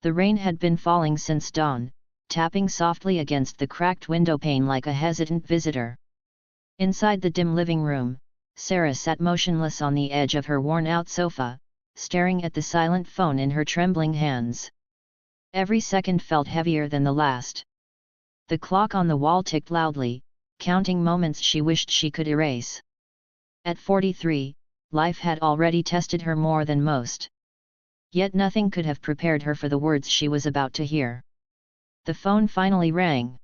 The rain had been falling since dawn, tapping softly against the cracked windowpane like a hesitant visitor. Inside the dim living room, Sarah sat motionless on the edge of her worn-out sofa, staring at the silent phone in her trembling hands. Every second felt heavier than the last. The clock on the wall ticked loudly, counting moments she wished she could erase. At 43, life had already tested her more than most. Yet nothing could have prepared her for the words she was about to hear. The phone finally rang.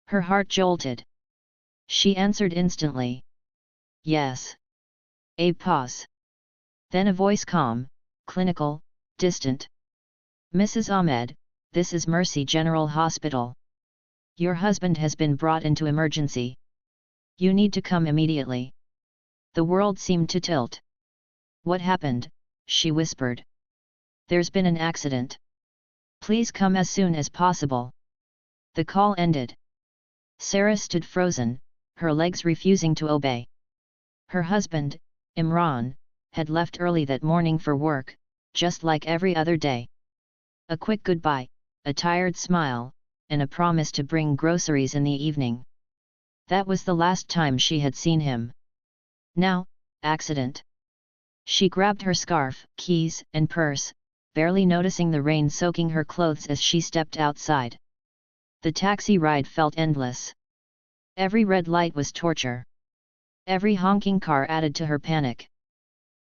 Her heart jolted. She answered instantly. Yes. A pause. Then a voice calm, clinical, distant. Mrs. Ahmed, this is Mercy General Hospital. Your husband has been brought into emergency. You need to come immediately. The world seemed to tilt. What happened? She whispered. There's been an accident. Please come as soon as possible. The call ended. Sarah stood frozen, her legs refusing to obey. Her husband, Imran, had left early that morning for work, just like every other day. A quick goodbye, a tired smile, and a promise to bring groceries in the evening. That was the last time she had seen him. Now, accident. She grabbed her scarf, keys, and purse, barely noticing the rain soaking her clothes as she stepped outside. The taxi ride felt endless. Every red light was torture. Every honking car added to her panic.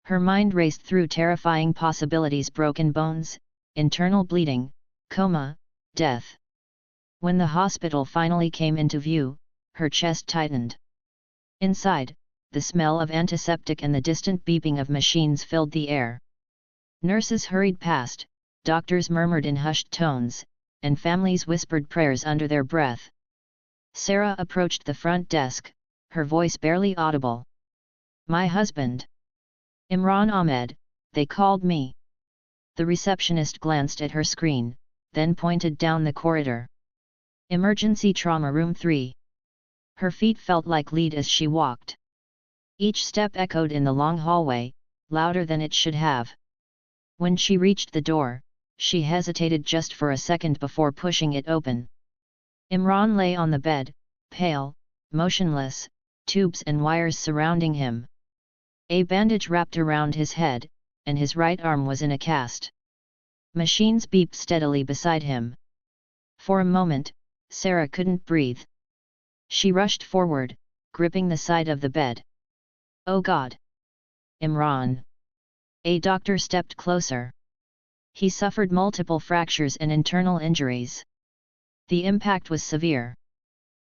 Her mind raced through terrifying possibilities: broken bones, internal bleeding, coma, death. When the hospital finally came into view, her chest tightened. Inside, the smell of antiseptic and the distant beeping of machines filled the air. Nurses hurried past, doctors murmured in hushed tones, and families whispered prayers under their breath. Sarah approached the front desk, her voice barely audible. My husband. Imran Ahmed, they called me. The receptionist glanced at her screen, then pointed down the corridor. Emergency trauma room 3. Her feet felt like lead as she walked. Each step echoed in the long hallway, louder than it should have. When she reached the door, she hesitated just for a second before pushing it open. Imran lay on the bed, pale, motionless, tubes and wires surrounding him. A bandage wrapped around his head, and his right arm was in a cast. Machines beeped steadily beside him. For a moment, Sarah couldn't breathe. She rushed forward, gripping the side of the bed. Oh God! Imran! A doctor stepped closer. He suffered multiple fractures and internal injuries. The impact was severe.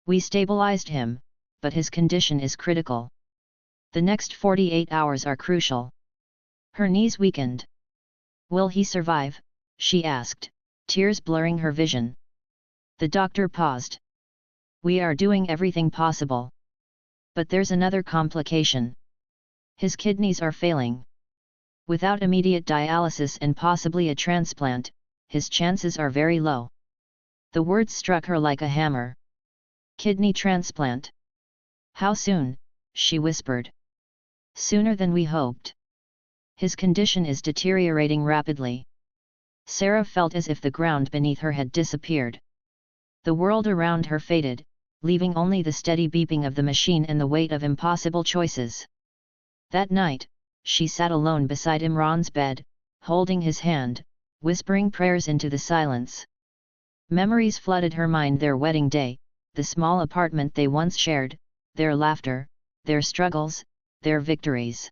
We stabilized him, but his condition is critical. The next 48 hours are crucial. Her knees weakened. Will he survive? She asked, tears blurring her vision. The doctor paused. We are doing everything possible. But there's another complication. His kidneys are failing. Without immediate dialysis and possibly a transplant, his chances are very low. The words struck her like a hammer. Kidney transplant. How soon? She whispered. Sooner than we hoped. His condition is deteriorating rapidly. Sarah felt as if the ground beneath her had disappeared. The world around her faded, leaving only the steady beeping of the machine and the weight of impossible choices. That night, she sat alone beside Imran's bed, holding his hand, whispering prayers into the silence. Memories flooded her mind: their wedding day, the small apartment they once shared, their laughter, their struggles, their victories.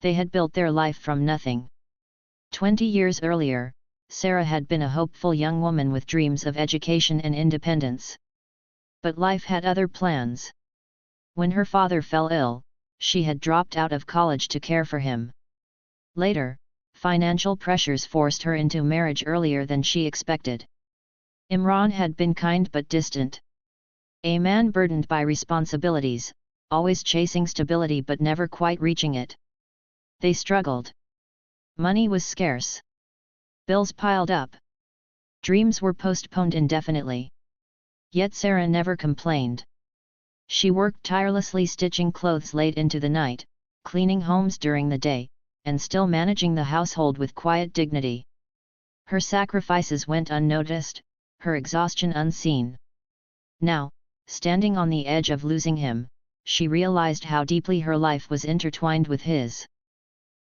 They had built their life from nothing. 20 years earlier, Sarah had been a hopeful young woman with dreams of education and independence. But life had other plans. When her father fell ill, she had dropped out of college to care for him. Later, financial pressures forced her into marriage earlier than she expected. Imran had been kind but distant. A man burdened by responsibilities, always chasing stability but never quite reaching it. They struggled. Money was scarce. Bills piled up. Dreams were postponed indefinitely. Yet Sarah never complained. She worked tirelessly, stitching clothes late into the night, cleaning homes during the day, and still managing the household with quiet dignity. Her sacrifices went unnoticed, her exhaustion unseen. Now, standing on the edge of losing him, she realized how deeply her life was intertwined with his.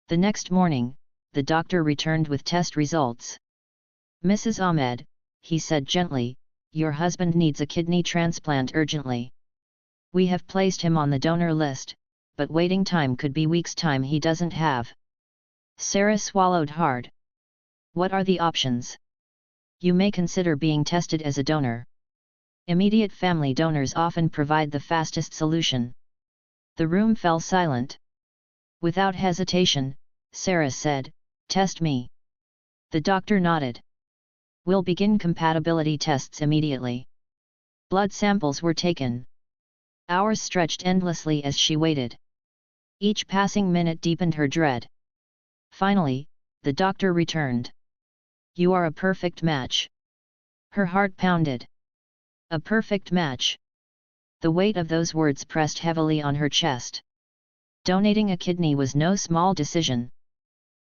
The next morning, the doctor returned with test results. "Mrs. Ahmed," he said gently, "your husband needs a kidney transplant urgently. We have placed him on the donor list, but waiting time could be weeks' time he doesn't have." Sarah swallowed hard. "What are the options?" "You may consider being tested as a donor. Immediate family donors often provide the fastest solution." The room fell silent. Without hesitation, Sarah said, "Test me." The doctor nodded. "We'll begin compatibility tests immediately." Blood samples were taken. Hours stretched endlessly as she waited. Each passing minute deepened her dread. Finally, the doctor returned. "You are a perfect match." Her heart pounded. A perfect match. The weight of those words pressed heavily on her chest. Donating a kidney was no small decision.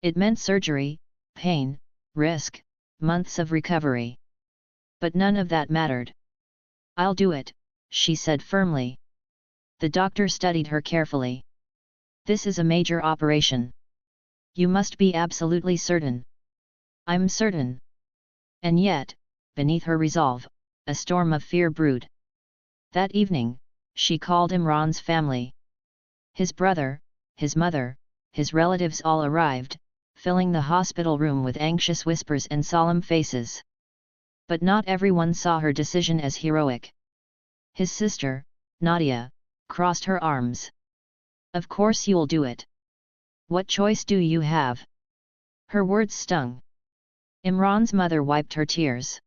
It meant surgery, pain, risk, months of recovery. But none of that mattered. "I'll do it," she said firmly. The doctor studied her carefully. "This is a major operation. You must be absolutely certain." "I'm certain." And yet, beneath her resolve, a storm of fear brewed. That evening, she called Imran's family. His brother, his mother, his relatives all arrived, filling the hospital room with anxious whispers and solemn faces. But not everyone saw her decision as heroic. His sister, Nadia, crossed her arms. "Of course you'll do it. What choice do you have?" Her words stung. Imran's mother wiped her tears.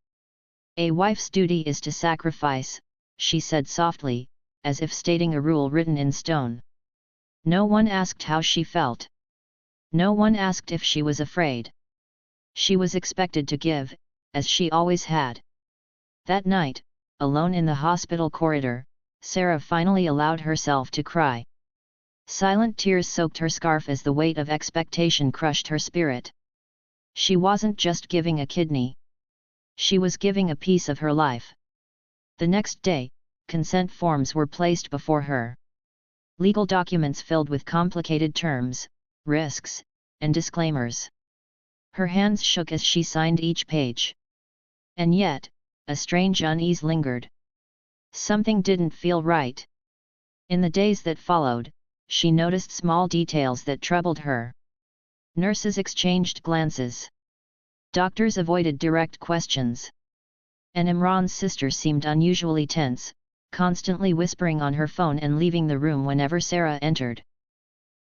"A wife's duty is to sacrifice," she said softly, as if stating a rule written in stone. No one asked how she felt. No one asked if she was afraid. She was expected to give, as she always had. That night, alone in the hospital corridor, Sarah finally allowed herself to cry. Silent tears soaked her scarf as the weight of expectation crushed her spirit. She wasn't just giving a kidney. She was giving a piece of her life. The next day, consent forms were placed before her. Legal documents filled with complicated terms, risks, and disclaimers. Her hands shook as she signed each page. And yet, a strange unease lingered. Something didn't feel right. In the days that followed, she noticed small details that troubled her. Nurses exchanged glances. Doctors avoided direct questions. And Imran's sister seemed unusually tense, constantly whispering on her phone and leaving the room whenever Sarah entered.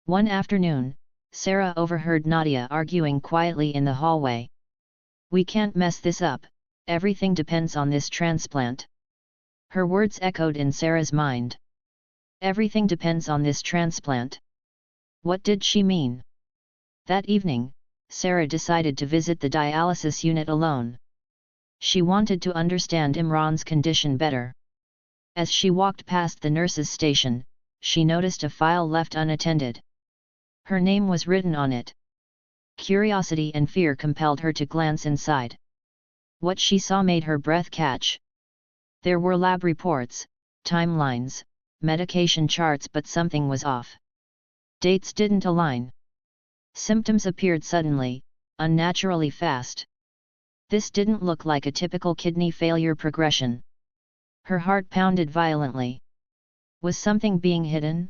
One afternoon, Sarah overheard Nadia arguing quietly in the hallway. "We can't mess this up, everything depends on this transplant." Her words echoed in Sarah's mind. Everything depends on this transplant. What did she mean? That evening, Sarah decided to visit the dialysis unit alone. She wanted to understand Imran's condition better. As she walked past the nurse's station, she noticed a file left unattended. Her name was written on it. Curiosity and fear compelled her to glance inside. What she saw made her breath catch. There were lab reports, timelines, medication charts, but something was off. Dates didn't align. Symptoms appeared suddenly, unnaturally fast. This didn't look like a typical kidney failure progression. Her heart pounded violently. Was something being hidden?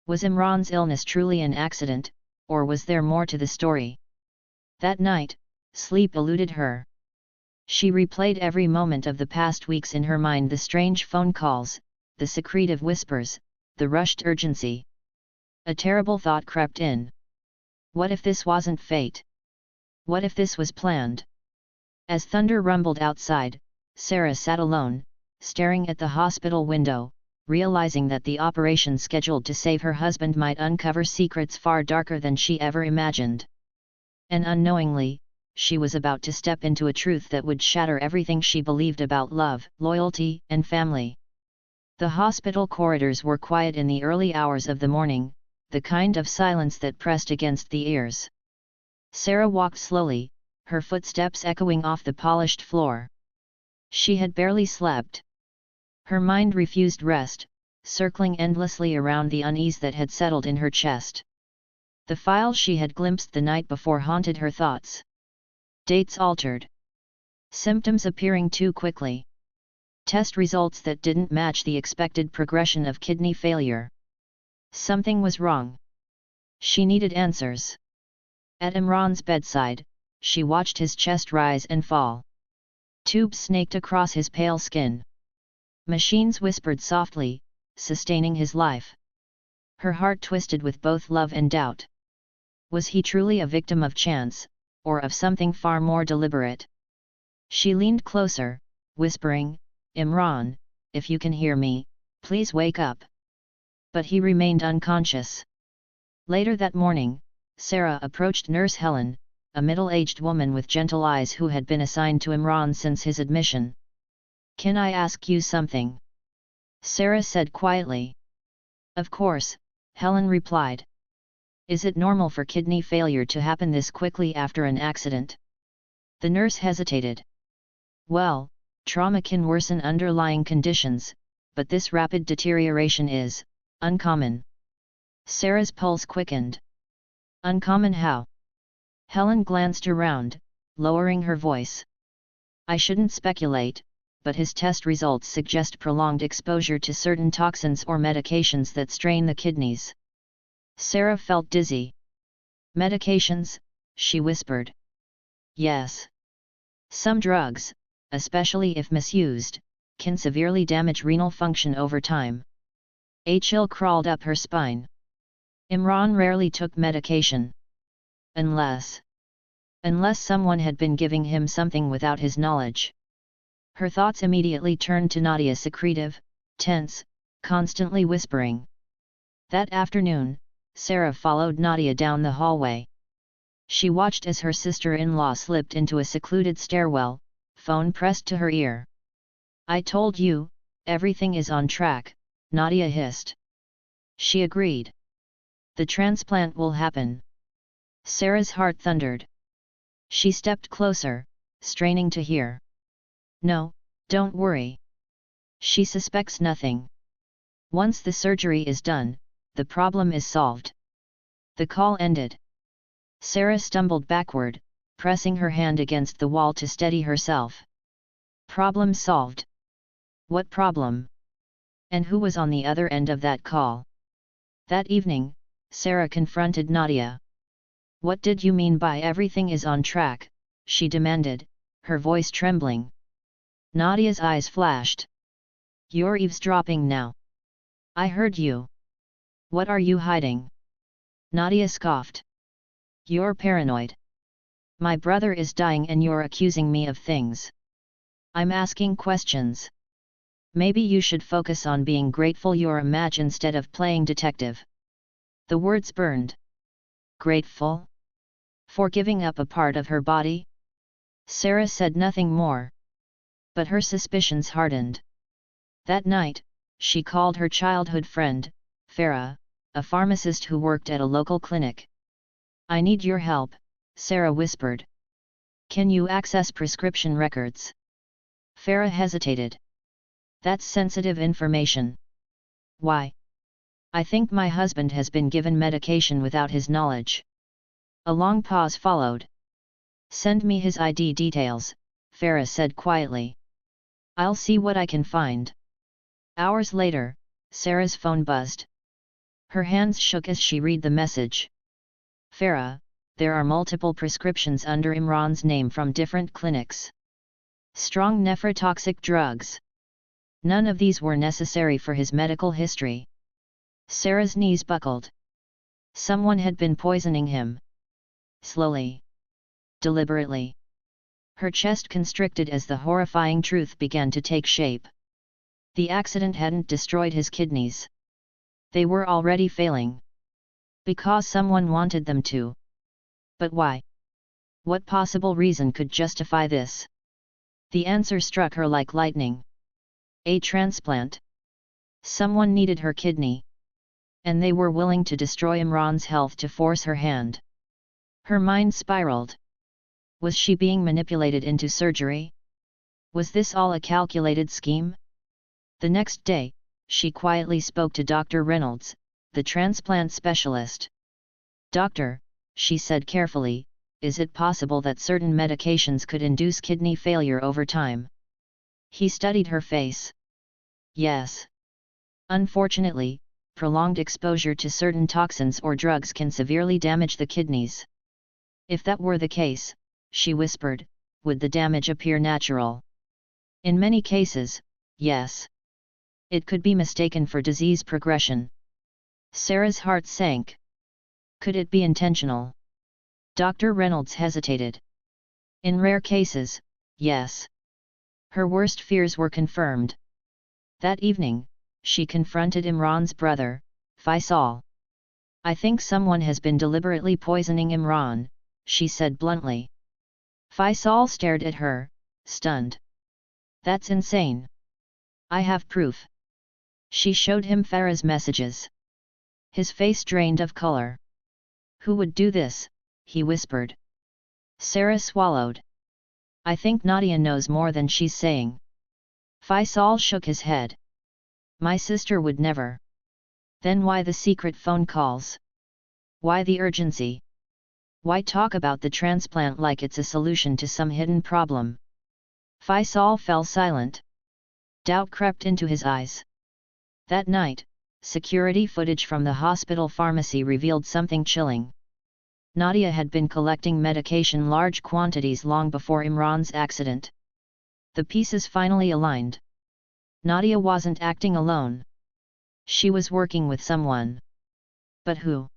Was Imran's illness truly an accident, or was there more to the story? That night, sleep eluded her. She replayed every moment of the past weeks in her mind, the strange phone calls, the secretive whispers, the rushed urgency. A terrible thought crept in. What if this wasn't fate? What if this was planned? As thunder rumbled outside, Sarah sat alone, staring at the hospital window, realizing that the operation scheduled to save her husband might uncover secrets far darker than she ever imagined. And unknowingly, she was about to step into a truth that would shatter everything she believed about love, loyalty, and family. The hospital corridors were quiet in the early hours of the morning, the kind of silence that pressed against the ears. Sarah walked slowly, her footsteps echoing off the polished floor. She had barely slept. Her mind refused rest, circling endlessly around the unease that had settled in her chest. The file she had glimpsed the night before haunted her thoughts. Dates altered. Symptoms appearing too quickly. Test results that didn't match the expected progression of kidney failure. Something was wrong. She needed answers. At Imran's bedside, she watched his chest rise and fall. Tubes snaked across his pale skin. Machines whispered softly, sustaining his life. Her heart twisted with both love and doubt. Was he truly a victim of chance, or of something far more deliberate? She leaned closer, whispering, "Imran, if you can hear me, please wake up." But he remained unconscious. Later that morning, Sarah approached Nurse Helen, a middle-aged woman with gentle eyes who had been assigned to Imran since his admission. "Can I ask you something?" Sarah said quietly. "Of course," Helen replied. "Is it normal for kidney failure to happen this quickly after an accident?" The nurse hesitated. "Well, trauma can worsen underlying conditions, but this rapid deterioration is uncommon." Sarah's pulse quickened. "Uncommon how?" Helen glanced around, lowering her voice. "I shouldn't speculate, but his test results suggest prolonged exposure to certain toxins or medications that strain the kidneys." Sarah felt dizzy. "Medications?" she whispered. "Yes. Some drugs, especially if misused, can severely damage renal function over time." A chill crawled up her spine. Imran rarely took medication. Unless someone had been giving him something without his knowledge. Her thoughts immediately turned to Nadia, secretive, tense, constantly whispering. That afternoon, Sarah followed Nadia down the hallway. She watched as her sister-in-law slipped into a secluded stairwell, phone pressed to her ear. "I told you, everything is on track," Nadia hissed. She agreed. "The transplant will happen." Sarah's heart thundered. She stepped closer, straining to hear. "No, don't worry. She suspects nothing. Once the surgery is done, the problem is solved." The call ended. Sarah stumbled backward, pressing her hand against the wall to steady herself. Problem solved. What problem? And who was on the other end of that call? That evening, Sarah confronted Nadia. "What did you mean by everything is on track?" she demanded, her voice trembling. Nadia's eyes flashed. "You're eavesdropping now. I heard you. What are you hiding?" Nadia scoffed. "You're paranoid. My brother is dying and you're accusing me of things. I'm asking questions. Maybe you should focus on being grateful you're a match instead of playing detective." The words burned. Grateful? For giving up a part of her body? Sarah said nothing more. But her suspicions hardened. That night, she called her childhood friend, Farah, a pharmacist who worked at a local clinic. "I need your help," Sarah whispered. "Can you access prescription records?" Farah hesitated. "That's sensitive information." "Why?" "I think my husband has been given medication without his knowledge." A long pause followed. "Send me his ID details," Farah said quietly. "I'll see what I can find." Hours later, Sarah's phone buzzed. Her hands shook as she read the message. "Farah, there are multiple prescriptions under Imran's name from different clinics. Strong nephrotoxic drugs. None of these were necessary for his medical history." Sarah's knees buckled. Someone had been poisoning him. Slowly. Deliberately. Her chest constricted as the horrifying truth began to take shape. The accident hadn't destroyed his kidneys. They were already failing. Because someone wanted them to. But why? What possible reason could justify this? The answer struck her like lightning. A transplant. Someone needed her kidney. And they were willing to destroy Imran's health to force her hand. Her mind spiraled. Was she being manipulated into surgery? Was this all a calculated scheme? The next day, she quietly spoke to Dr. Reynolds, the transplant specialist. "Doctor," she said carefully, "is it possible that certain medications could induce kidney failure over time?" He studied her face. "Yes. Unfortunately, prolonged exposure to certain toxins or drugs can severely damage the kidneys." "If that were the case," she whispered, "would the damage appear natural?" "In many cases, yes. It could be mistaken for disease progression." Sarah's heart sank. Could it be intentional? Dr. Reynolds hesitated. "In rare cases, yes." Her worst fears were confirmed. That evening, she confronted Imran's brother, Faisal. "I think someone has been deliberately poisoning Imran," she said bluntly. Faisal stared at her, stunned. "That's insane. I have proof." She showed him Farah's messages. His face drained of color. "Who would do this?" he whispered. Sarah swallowed. "I think Nadia knows more than she's saying." Faisal shook his head. "My sister would never." "Then why the secret phone calls? Why the urgency? Why talk about the transplant like it's a solution to some hidden problem?" Faisal fell silent. Doubt crept into his eyes. That night, security footage from the hospital pharmacy revealed something chilling. Nadia had been collecting medication large quantities long before Imran's accident. The pieces finally aligned. Nadia wasn't acting alone. She was working with someone. But who?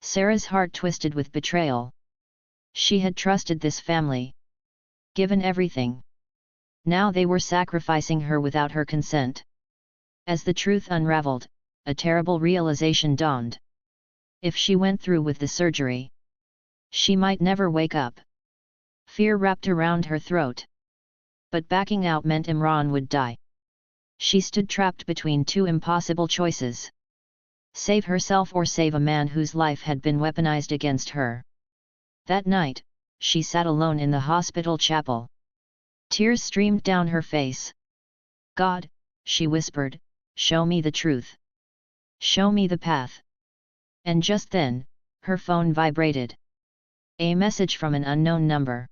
Sarah's heart twisted with betrayal. She had trusted this family. Given everything. Now they were sacrificing her without her consent. As the truth unraveled, a terrible realization dawned. If she went through with the surgery, she might never wake up. Fear wrapped around her throat. But backing out meant Imran would die. She stood trapped between two impossible choices. Save herself or save a man whose life had been weaponized against her. That night, she sat alone in the hospital chapel. Tears streamed down her face. "God," she whispered, "show me the truth. Show me the path." And just then, her phone vibrated. A message from an unknown number.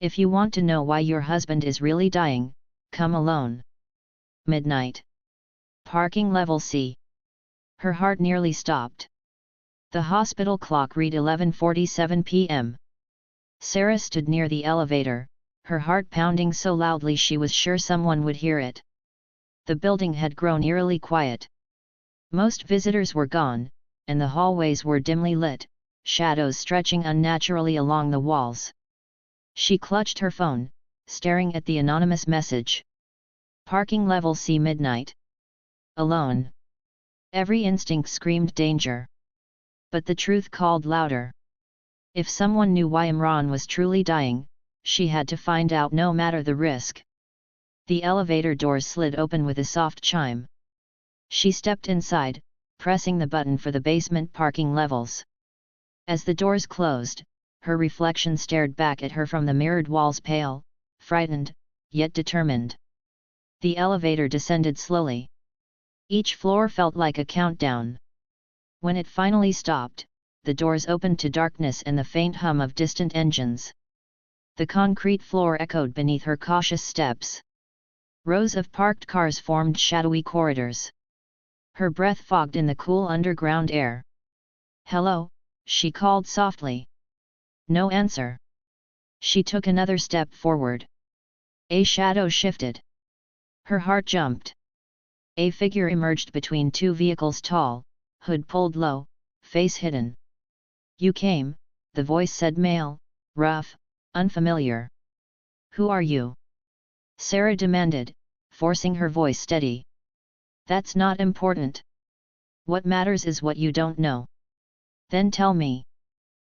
"If you want to know why your husband is really dying, come alone. Midnight. Parking level C." Her heart nearly stopped. The hospital clock read 11:47 p.m. Sarah stood near the elevator, her heart pounding so loudly she was sure someone would hear it. The building had grown eerily quiet. Most visitors were gone, and the hallways were dimly lit, shadows stretching unnaturally along the walls. She clutched her phone, staring at the anonymous message. Parking level C, midnight. Alone. Every instinct screamed danger. But the truth called louder. If someone knew why Imran was truly dying, she had to find out no matter the risk. The elevator doors slid open with a soft chime. She stepped inside, pressing the button for the basement parking levels. As the doors closed, her reflection stared back at her from the mirrored walls, pale, frightened, yet determined. The elevator descended slowly. Each floor felt like a countdown. When it finally stopped, the doors opened to darkness and the faint hum of distant engines. The concrete floor echoed beneath her cautious steps. Rows of parked cars formed shadowy corridors. Her breath fogged in the cool underground air. "Hello," she called softly. No answer. She took another step forward. A shadow shifted. Her heart jumped. A figure emerged between two vehicles, tall, hood pulled low, face hidden. "You came," the voice said, male, rough, unfamiliar. "Who are you?" Sarah demanded, forcing her voice steady. "That's not important. What matters is what you don't know." "Then tell me."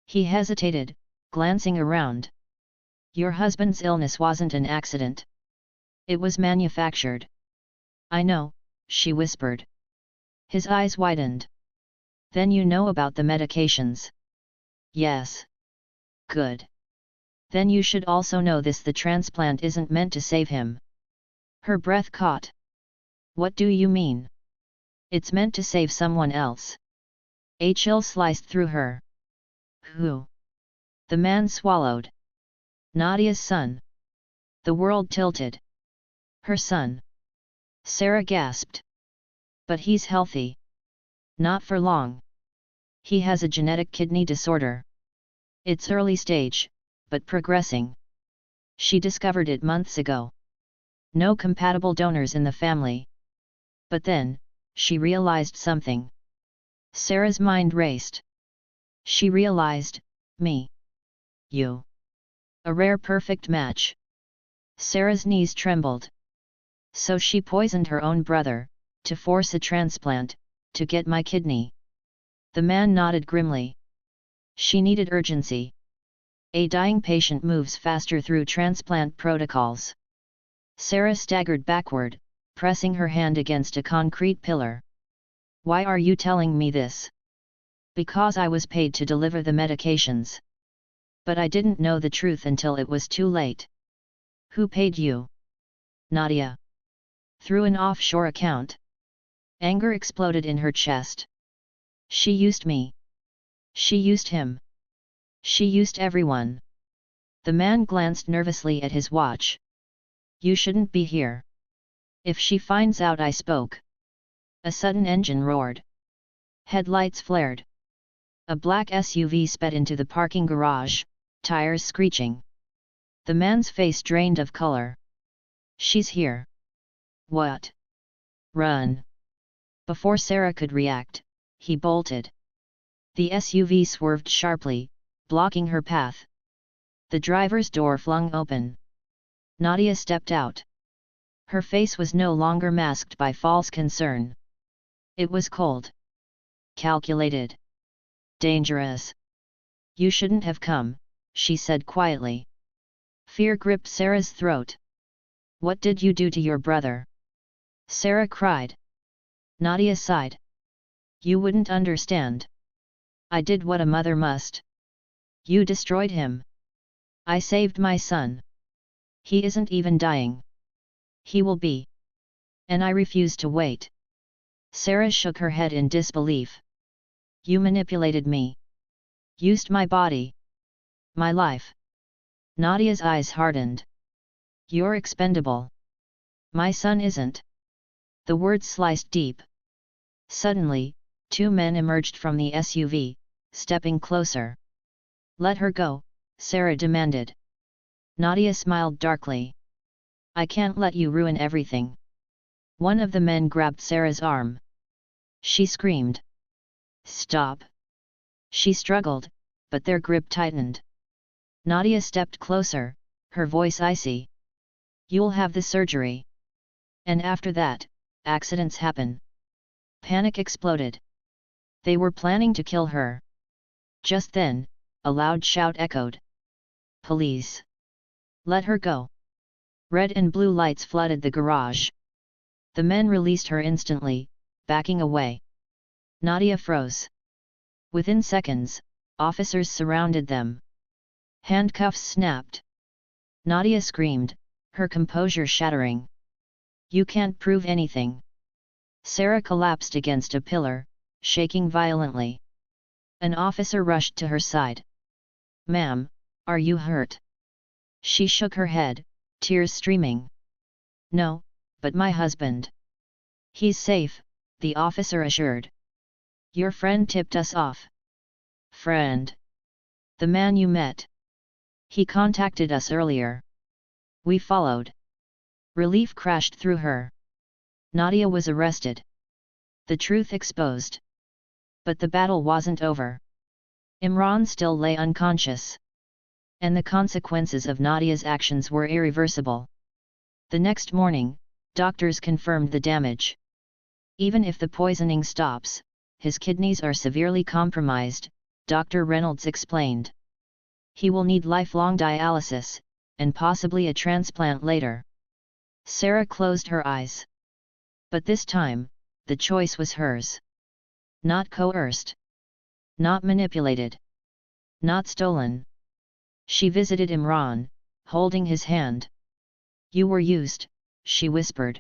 He hesitated, glancing around. "Your husband's illness wasn't an accident. It was manufactured." "I know," she whispered. His eyes widened. "Then you know about the medications?" "Yes." "Good. Then you should also know this: the transplant isn't meant to save him. Her breath caught. What do you mean? It's meant to save someone else. A chill sliced through her. Who? The man swallowed. Nadia's son. The world tilted. Her son. Sarah gasped. But he's healthy. Not for long. He has a genetic kidney disorder. It's early stage, but progressing. She discovered it months ago. No compatible donors in the family. But then, she realized something. Sarah's mind raced. She realized, me. You. A rare perfect match. Sarah's knees trembled. So she poisoned her own brother, to force a transplant, to get my kidney. The man nodded grimly. She needed urgency. A dying patient moves faster through transplant protocols. Sarah staggered backward, pressing her hand against a concrete pillar. Why are you telling me this? Because I was paid to deliver the medications. But I didn't know the truth until it was too late. Who paid you? Nadia. Through an offshore account. Anger exploded in her chest. She used me. She used him. She used everyone. The man glanced nervously at his watch. You shouldn't be here. If she finds out I spoke. A sudden engine roared. Headlights flared. A black SUV sped into the parking garage, tires screeching. The man's face drained of color. She's here. What? Run. Before Sarah could react, he bolted. The SUV swerved sharply, blocking her path. The driver's door flung open. Nadia stepped out. Her face was no longer masked by false concern. It was cold. Calculated. Dangerous. You shouldn't have come, she said quietly. Fear gripped Sarah's throat. What did you do to your brother? Sarah cried. Nadia sighed. You wouldn't understand. I did what a mother must. You destroyed him. I saved my son. He isn't even dying. He will be. And I refuse to wait. Sarah shook her head in disbelief. You manipulated me. Used my body. My life. Nadia's eyes hardened. You're expendable. My son isn't. The words sliced deep. Suddenly, two men emerged from the SUV, stepping closer. Let her go, Sarah demanded. Nadia smiled darkly. I can't let you ruin everything. One of the men grabbed Sarah's arm. She screamed. Stop. She struggled, but their grip tightened. Nadia stepped closer, her voice icy. You'll have the surgery. And after that, accidents happen. Panic exploded. They were planning to kill her. Just then, a loud shout echoed. Police! Let her go! Red and blue lights flooded the garage. The men released her instantly, backing away. Nadia froze. Within seconds, officers surrounded them. Handcuffs snapped. Nadia screamed, her composure shattering. You can't prove anything. Sarah collapsed against a pillar, shaking violently. An officer rushed to her side. Ma'am, are you hurt? She shook her head, tears streaming. No, but my husband. He's safe, the officer assured. Your friend tipped us off. Friend? The man you met. He contacted us earlier. We followed. Relief crashed through her. Nadia was arrested. The truth exposed. But the battle wasn't over. Imran still lay unconscious. And the consequences of Nadia's actions were irreversible. The next morning, doctors confirmed the damage. Even if the poisoning stops, his kidneys are severely compromised, Dr. Reynolds explained. He will need lifelong dialysis, and possibly a transplant later. Sarah closed her eyes. But this time, the choice was hers. Not coerced. Not manipulated. Not stolen. She visited Imran, holding his hand. "You were used," she whispered.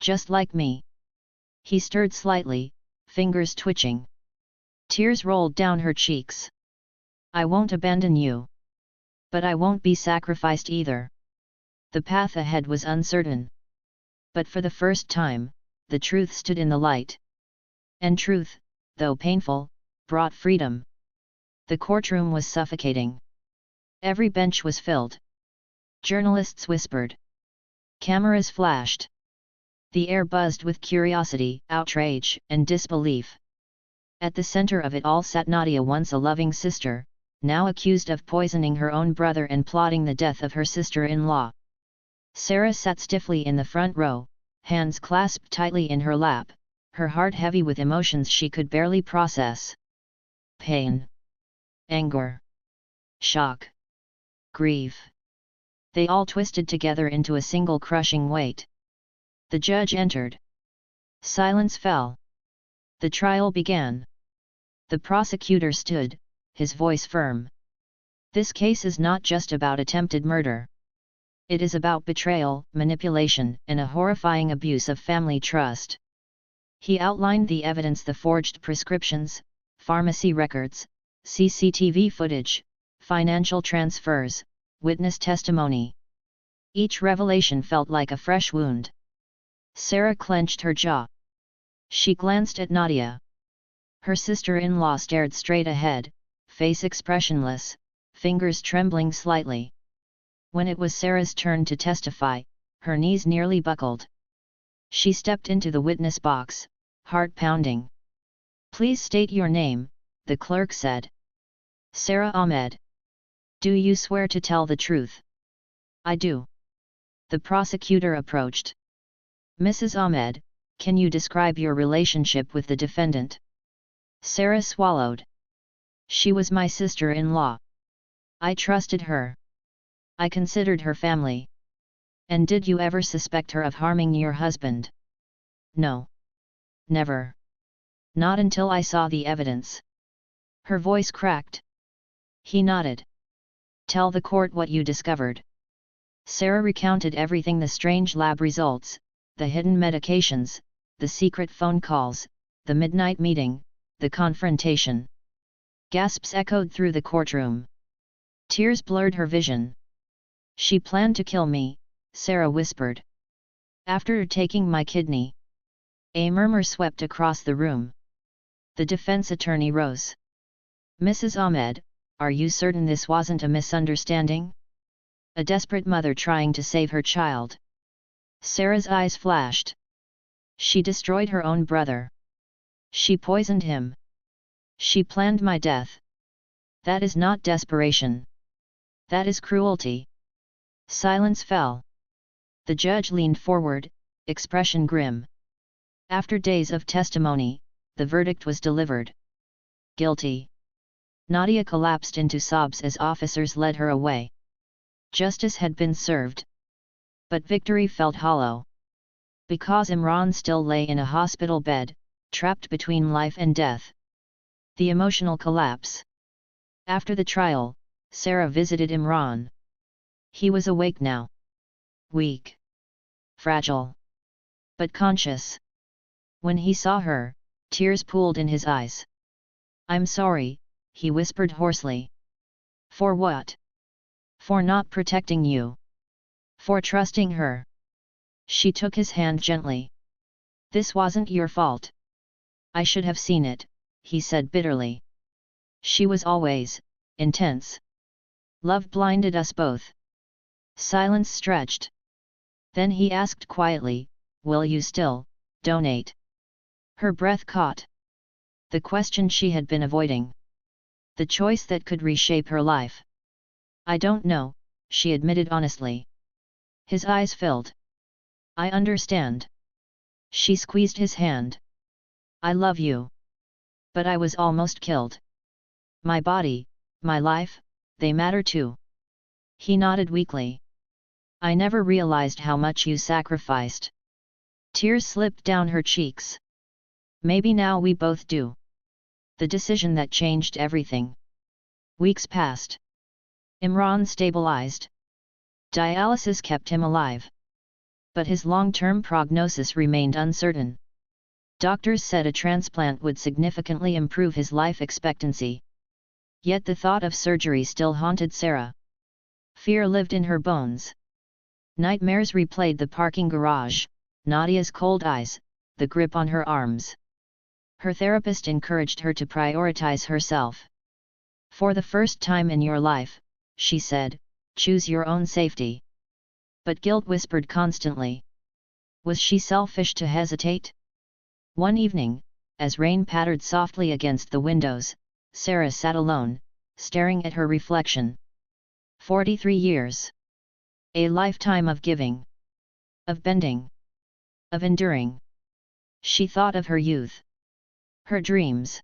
"Just like me." He stirred slightly, fingers twitching. Tears rolled down her cheeks. "I won't abandon you. But I won't be sacrificed either." The path ahead was uncertain. But for the first time, the truth stood in the light. And truth, though painful, brought freedom. The courtroom was suffocating. Every bench was filled. Journalists whispered. Cameras flashed. The air buzzed with curiosity, outrage, and disbelief. At the center of it all sat Nadia, once a loving sister, now accused of poisoning her own brother and plotting the death of her sister-in-law. Sarah sat stiffly in the front row, hands clasped tightly in her lap, her heart heavy with emotions she could barely process. Pain. Anger. Shock. Grief. They all twisted together into a single crushing weight. The judge entered. Silence fell. The trial began. The prosecutor stood, his voice firm. "This case is not just about attempted murder. It is about betrayal, manipulation, and a horrifying abuse of family trust." He outlined the evidence: the forged prescriptions, pharmacy records, CCTV footage, financial transfers, witness testimony. Each revelation felt like a fresh wound. Sarah clenched her jaw. She glanced at Nadia. Her sister-in-law stared straight ahead, face expressionless, fingers trembling slightly. When it was Sarah's turn to testify, her knees nearly buckled. She stepped into the witness box, heart pounding. "Please state your name," the clerk said. "Sarah Ahmed." "Do you swear to tell the truth?" "I do." The prosecutor approached. "Mrs. Ahmed, can you describe your relationship with the defendant?" Sarah swallowed. "She was my sister-in-law. I trusted her. I considered her family." "And did you ever suspect her of harming your husband?" "No. Never. Not until I saw the evidence." Her voice cracked. He nodded. "Tell the court what you discovered." Sarah recounted everything: the strange lab results, the hidden medications, the secret phone calls, the midnight meeting, the confrontation. Gasps echoed through the courtroom. Tears blurred her vision. "She planned to kill me," Sarah whispered. "After taking my kidney." A murmur swept across the room. The defense attorney rose. "Mrs. Ahmed, are you certain this wasn't a misunderstanding? A desperate mother trying to save her child." Sarah's eyes flashed. "She destroyed her own brother. She poisoned him. She planned my death. That is not desperation. That is cruelty." Silence fell. The judge leaned forward, expression grim. After days of testimony, the verdict was delivered. Guilty. Nadia collapsed into sobs as officers led her away. Justice had been served. But victory felt hollow. Because Imran still lay in a hospital bed, trapped between life and death. The emotional collapse. After the trial, Sarah visited Imran. He was awake now. Weak. Fragile. But conscious. When he saw her, tears pooled in his eyes. "I'm sorry," he whispered hoarsely. "For what?" "For not protecting you. For trusting her." She took his hand gently. "This wasn't your fault. I should have seen it," he said bitterly. "She was always intense. Love blinded us both." Silence stretched. Then he asked quietly, "Will you still donate?" Her breath caught. The question she had been avoiding. The choice that could reshape her life. "I don't know," she admitted honestly. His eyes filled. "I understand." She squeezed his hand. "I love you. But I was almost killed. My body, my life, they matter too." He nodded weakly. "I never realized how much you sacrificed." Tears slipped down her cheeks. "Maybe now we both do." The decision that changed everything. Weeks passed. Imran stabilized. Dialysis kept him alive. But his long-term prognosis remained uncertain. Doctors said a transplant would significantly improve his life expectancy. Yet the thought of surgery still haunted Sarah. Fear lived in her bones. Nightmares replayed the parking garage, Nadia's cold eyes, the grip on her arms. Her therapist encouraged her to prioritize herself. For the first time in your life, she said, choose your own safety. But guilt whispered constantly. Was she selfish to hesitate? One evening, as rain pattered softly against the windows, Sarah sat alone, staring at her reflection. 43 years. A lifetime of giving. Of bending. Of enduring. She thought of her youth. Her dreams.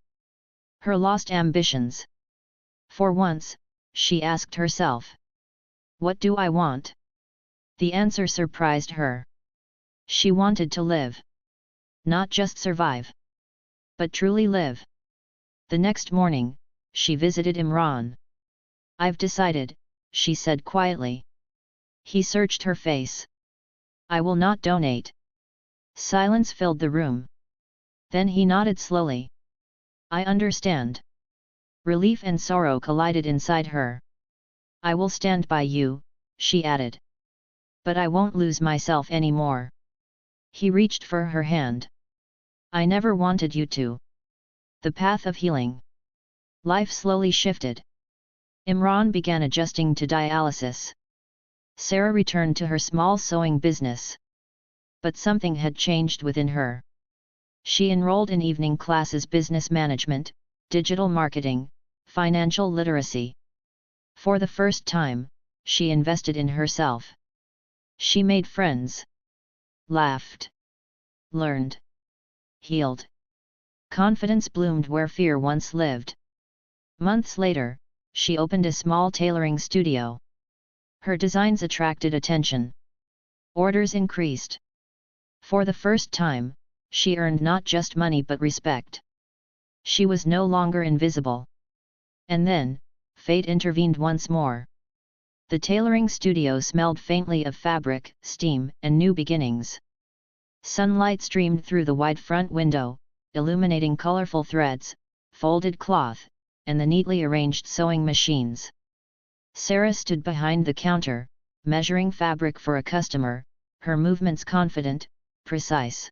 Her lost ambitions. For once, she asked herself. What do I want? The answer surprised her. She wanted to live. Not just survive. But truly live. The next morning, she visited Imran. I've decided, she said quietly. He searched her face. I will not donate. Silence filled the room. Then he nodded slowly. I understand. Relief and sorrow collided inside her. I will stand by you, she added. But I won't lose myself anymore. He reached for her hand. I never wanted you to. The path of healing. Life slowly shifted. Imran began adjusting to dialysis. Sarah returned to her small sewing business. But something had changed within her. She enrolled in evening classes: business management, digital marketing, financial literacy. For the first time, she invested in herself. She made friends. Laughed. Learned. Healed. Confidence bloomed where fear once lived. Months later, she opened a small tailoring studio. Her designs attracted attention. Orders increased. For the first time, she earned not just money but respect. She was no longer invisible. And then, fate intervened once more. The tailoring studio smelled faintly of fabric, steam, and new beginnings. Sunlight streamed through the wide front window, illuminating colorful threads, folded cloth, and the neatly arranged sewing machines. Sarah stood behind the counter, measuring fabric for a customer, her movements confident, precise.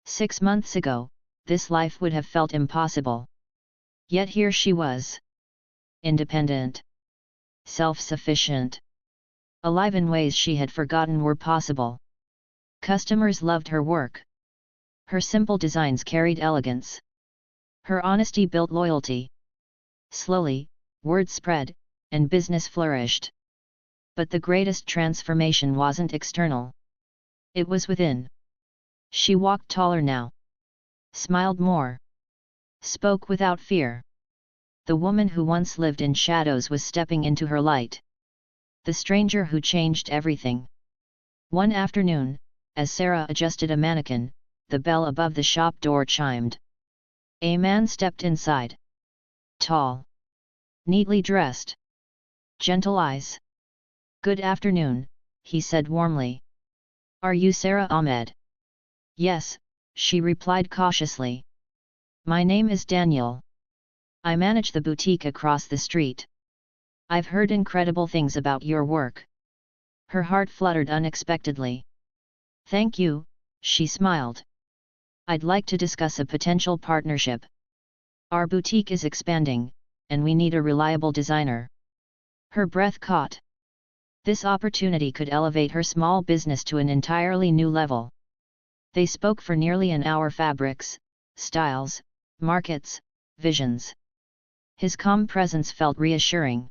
6 months ago, this life would have felt impossible. Yet here she was. Independent. Self-sufficient. Alive in ways she had forgotten were possible. Customers loved her work. Her simple designs carried elegance. Her honesty built loyalty. Slowly, word spread, and business flourished. But the greatest transformation wasn't external. It was within. She walked taller now. Smiled more. Spoke without fear. The woman who once lived in shadows was stepping into her light. The stranger who changed everything. One afternoon, as Sarah adjusted a mannequin, the bell above the shop door chimed. A man stepped inside. Tall. Neatly dressed. Gentle eyes. Good afternoon, he said warmly. Are you Sarah Ahmed? Yes, she replied cautiously. My name is Daniel. I manage the boutique across the street. I've heard incredible things about your work. Her heart fluttered unexpectedly. Thank you, she smiled. I'd like to discuss a potential partnership. Our boutique is expanding, and we need a reliable designer. Her breath caught. This opportunity could elevate her small business to an entirely new level. They spoke for nearly an hour: fabrics, styles, markets, visions. His calm presence felt reassuring.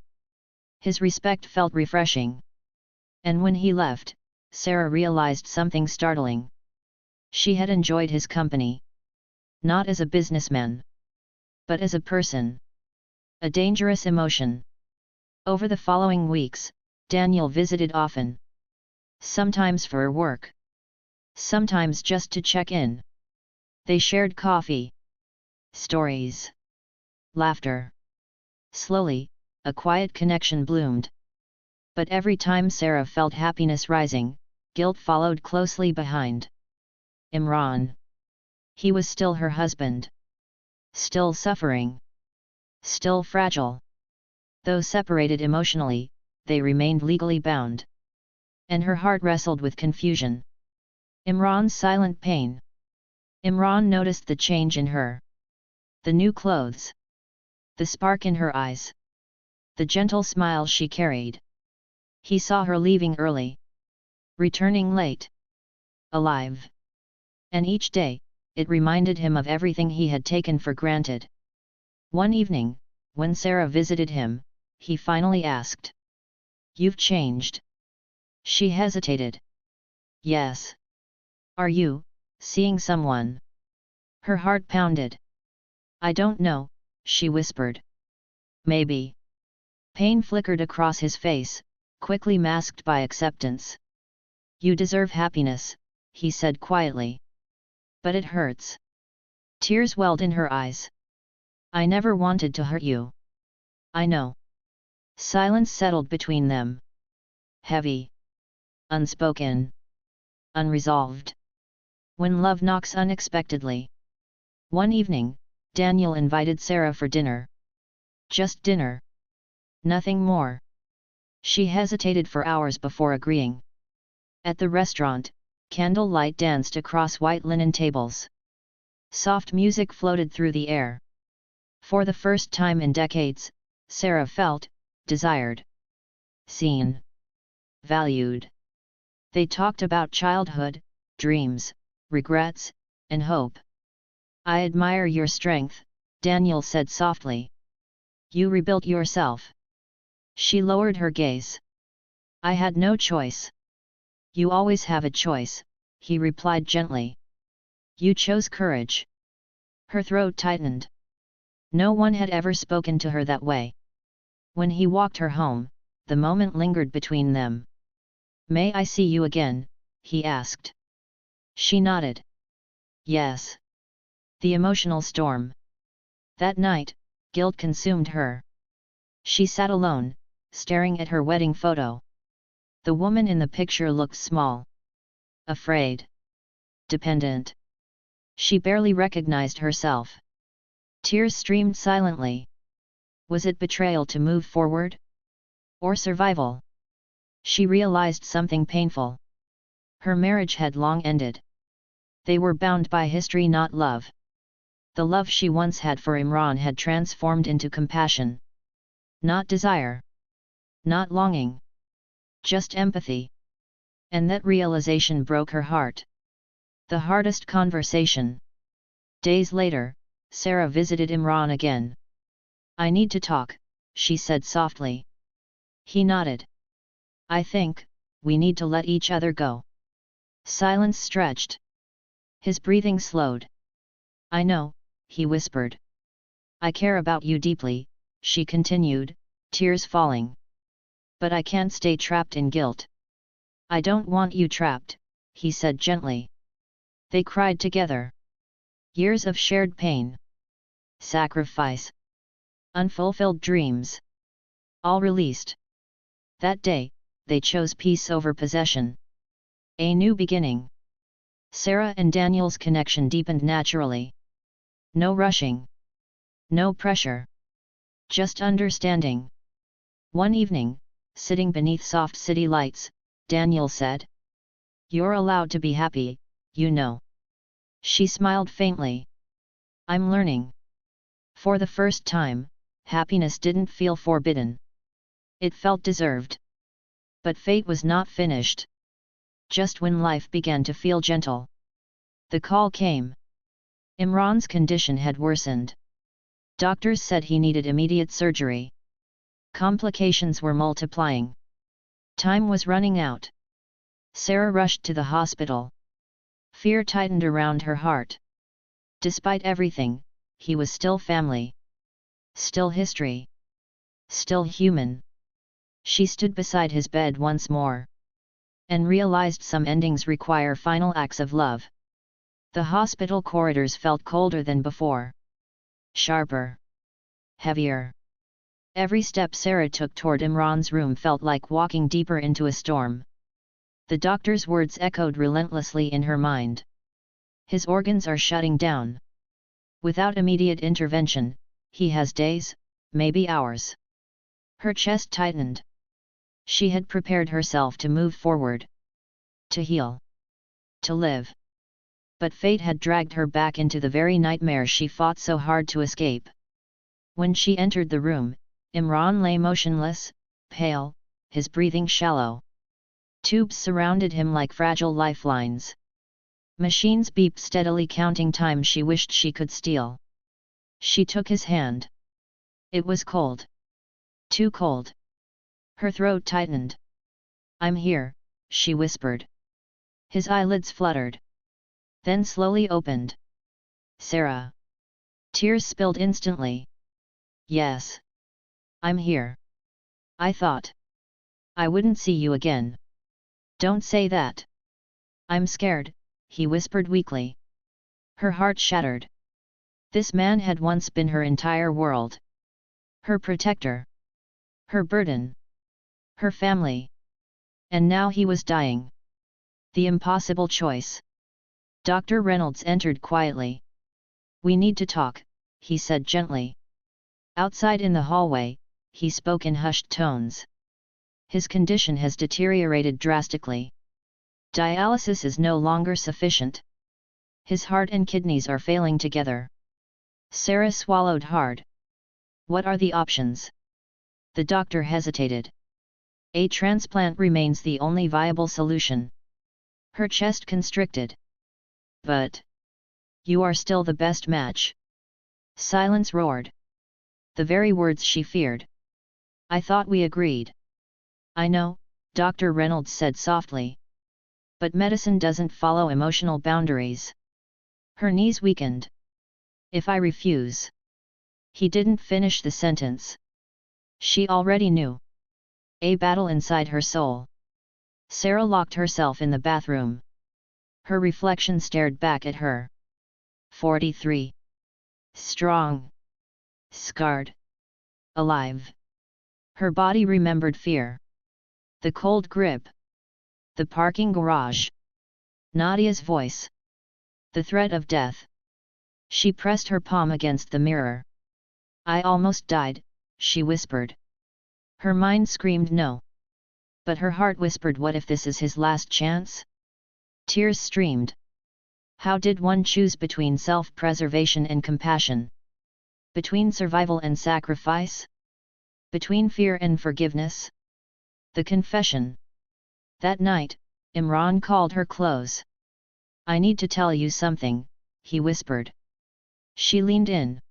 His respect felt refreshing. And when he left, Sarah realized something startling. She had enjoyed his company. Not as a businessman, but as a person. A dangerous emotion. Over the following weeks, Daniel visited often. Sometimes for work. Sometimes just to check in. They shared coffee. Stories. Laughter. Slowly, a quiet connection bloomed. But every time Sarah felt happiness rising, guilt followed closely behind. Imran. He was still her husband. Still suffering. Still fragile. Though separated emotionally, they remained legally bound. And her heart wrestled with confusion. Imran's silent pain. Imran noticed the change in her. The new clothes. The spark in her eyes. The gentle smile she carried. He saw her leaving early. Returning late. Alive. And each day, it reminded him of everything he had taken for granted. One evening, when Sarah visited him, he finally asked. "You've changed." She hesitated. "Yes. Are you seeing someone?" Her heart pounded. "I don't know," she whispered. "Maybe." Pain flickered across his face, quickly masked by acceptance. "You deserve happiness," he said quietly. "But it hurts." Tears welled in her eyes. "I never wanted to hurt you." "I know." Silence settled between them. Heavy. Unspoken. Unresolved. When love knocks unexpectedly. One evening, Daniel invited Sarah for dinner. Just dinner. Nothing more. She hesitated for hours before agreeing. At the restaurant, candlelight danced across white linen tables. Soft music floated through the air. For the first time in decades, Sarah felt desired. Seen. Valued. They talked about childhood, dreams, regrets, and hope. "I admire your strength," Daniel said softly. "You rebuilt yourself." She lowered her gaze. "I had no choice." "You always have a choice," he replied gently. "You chose courage." Her throat tightened. No one had ever spoken to her that way. When he walked her home, the moment lingered between them. "May I see you again?" he asked. She nodded. "Yes." The emotional storm. That night, guilt consumed her. She sat alone, staring at her wedding photo. The woman in the picture looked small. Afraid. Dependent. She barely recognized herself. Tears streamed silently. Was it betrayal to move forward? Or survival? She realized something painful. Her marriage had long ended. They were bound by history, not love. The love she once had for Imran had transformed into compassion. Not desire. Not longing. Just empathy. And that realization broke her heart. The hardest conversation. Days later, Sarah visited Imran again. "I need to talk," she said softly. He nodded. "I think we need to let each other go." Silence stretched. His breathing slowed. "I know," he whispered. "I care about you deeply," she continued, tears falling. "But I can't stay trapped in guilt." "I don't want you trapped," he said gently. They cried together. Years of shared pain. Sacrifice. Unfulfilled dreams. All released. That day, they chose peace over possession. A new beginning. Sarah and Daniel's connection deepened naturally. No rushing. No pressure. Just understanding. One evening, sitting beneath soft city lights, Daniel said, "You're allowed to be happy, you know." She smiled faintly. "I'm learning." For the first time, happiness didn't feel forbidden. It felt deserved. But fate was not finished. Just when life began to feel gentle, the call came. Imran's condition had worsened. Doctors said he needed immediate surgery. Complications were multiplying. Time was running out. Sarah rushed to the hospital. Fear tightened around her heart. Despite everything, he was still family. Still history. Still human. She stood beside his bed once more. And realized some endings require final acts of love. The hospital corridors felt colder than before. Sharper. Heavier. Every step Sarah took toward Imran's room felt like walking deeper into a storm. The doctor's words echoed relentlessly in her mind. His organs are shutting down. Without immediate intervention, he has days, maybe hours. Her chest tightened. She had prepared herself to move forward. To heal. To live. But fate had dragged her back into the very nightmare she fought so hard to escape. When she entered the room, Imran lay motionless, pale, his breathing shallow. Tubes surrounded him like fragile lifelines. Machines beeped steadily, counting time she wished she could steal. She took his hand. It was cold. Too cold. Her throat tightened. "I'm here," she whispered. His eyelids fluttered. Then slowly opened. "Sarah." Tears spilled instantly. "Yes. I'm here. I thought I wouldn't see you again." "Don't say that. I'm scared," he whispered weakly. Her heart shattered. This man had once been her entire world. Her protector. Her burden. Her family. And now he was dying. The impossible choice. Dr. Reynolds entered quietly. "We need to talk," he said gently. Outside in the hallway, he spoke in hushed tones. "His condition has deteriorated drastically. Dialysis is no longer sufficient. His heart and kidneys are failing together." Sarah swallowed hard. "What are the options?" The doctor hesitated. "A transplant remains the only viable solution." Her chest constricted. "But you are still the best match." Silence roared. The very words she feared. "I thought we agreed." "I know," Dr. Reynolds said softly. "But medicine doesn't follow emotional boundaries." Her knees weakened. "If I refuse?" He didn't finish the sentence. She already knew. A battle inside her soul. Sarah locked herself in the bathroom. Her reflection stared back at her. 43. Strong. Scarred. Alive. Her body remembered fear. The cold grip. The parking garage. Nadia's voice. The threat of death. She pressed her palm against the mirror. "I almost died," she whispered. Her mind screamed no. But her heart whispered, what if this is his last chance? Tears streamed. How did one choose between self-preservation and compassion? Between survival and sacrifice? Between fear and forgiveness? The confession. That night, Imran called her close. "I need to tell you something," he whispered. She leaned in.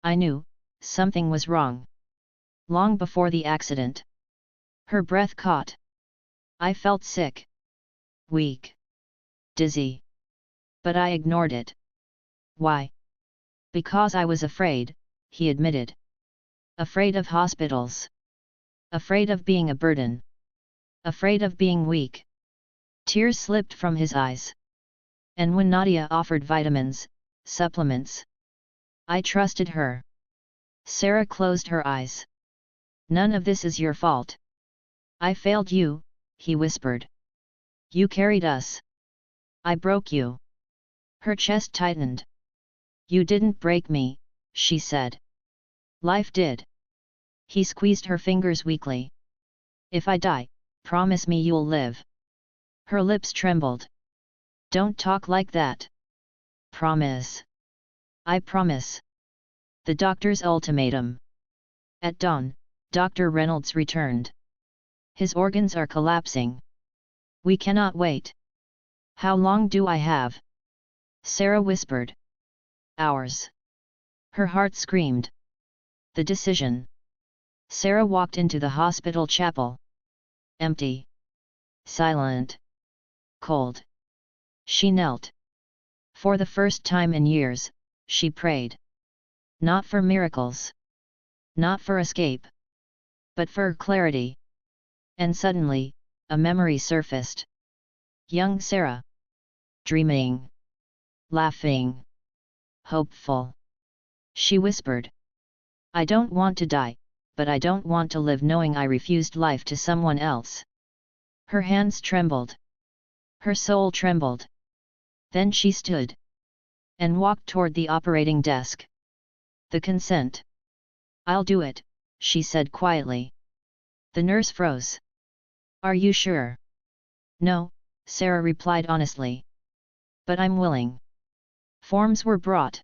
"I knew something was wrong. Long before the accident." Her breath caught. "I felt sick. Weak. Dizzy. But I ignored it." "Why?" "Because I was afraid," he admitted. "Afraid of hospitals. Afraid of being a burden. Afraid of being weak." Tears slipped from his eyes. "And when Nadia offered vitamins, supplements, I trusted her." Sarah closed her eyes. "None of this is your fault." "I failed you," he whispered. "You carried us. I broke you." Her chest tightened. "You didn't break me," she said. "Life did." He squeezed her fingers weakly. "If I die, promise me you'll live." Her lips trembled. "Don't talk like that." "Promise." "I promise." The doctor's ultimatum. At dawn, Dr. Reynolds returned. "His organs are collapsing. We cannot wait." "How long do I have?" Sarah whispered. "Hours." Her heart screamed. The decision. Sarah walked into the hospital chapel. Empty. Silent. Cold. She knelt. For the first time in years, she prayed. Not for miracles. Not for escape. But for clarity. And suddenly, a memory surfaced. Young Sarah. Dreaming. Laughing. Hopeful. She whispered. "I don't want to die, but I don't want to live knowing I refused life to someone else. Her hands trembled. Her soul trembled. Then she stood and walked toward the operating desk. The consent. I'll do it, she said quietly. The nurse froze. Are you sure? No, Sarah replied honestly. But I'm willing. Forms were brought.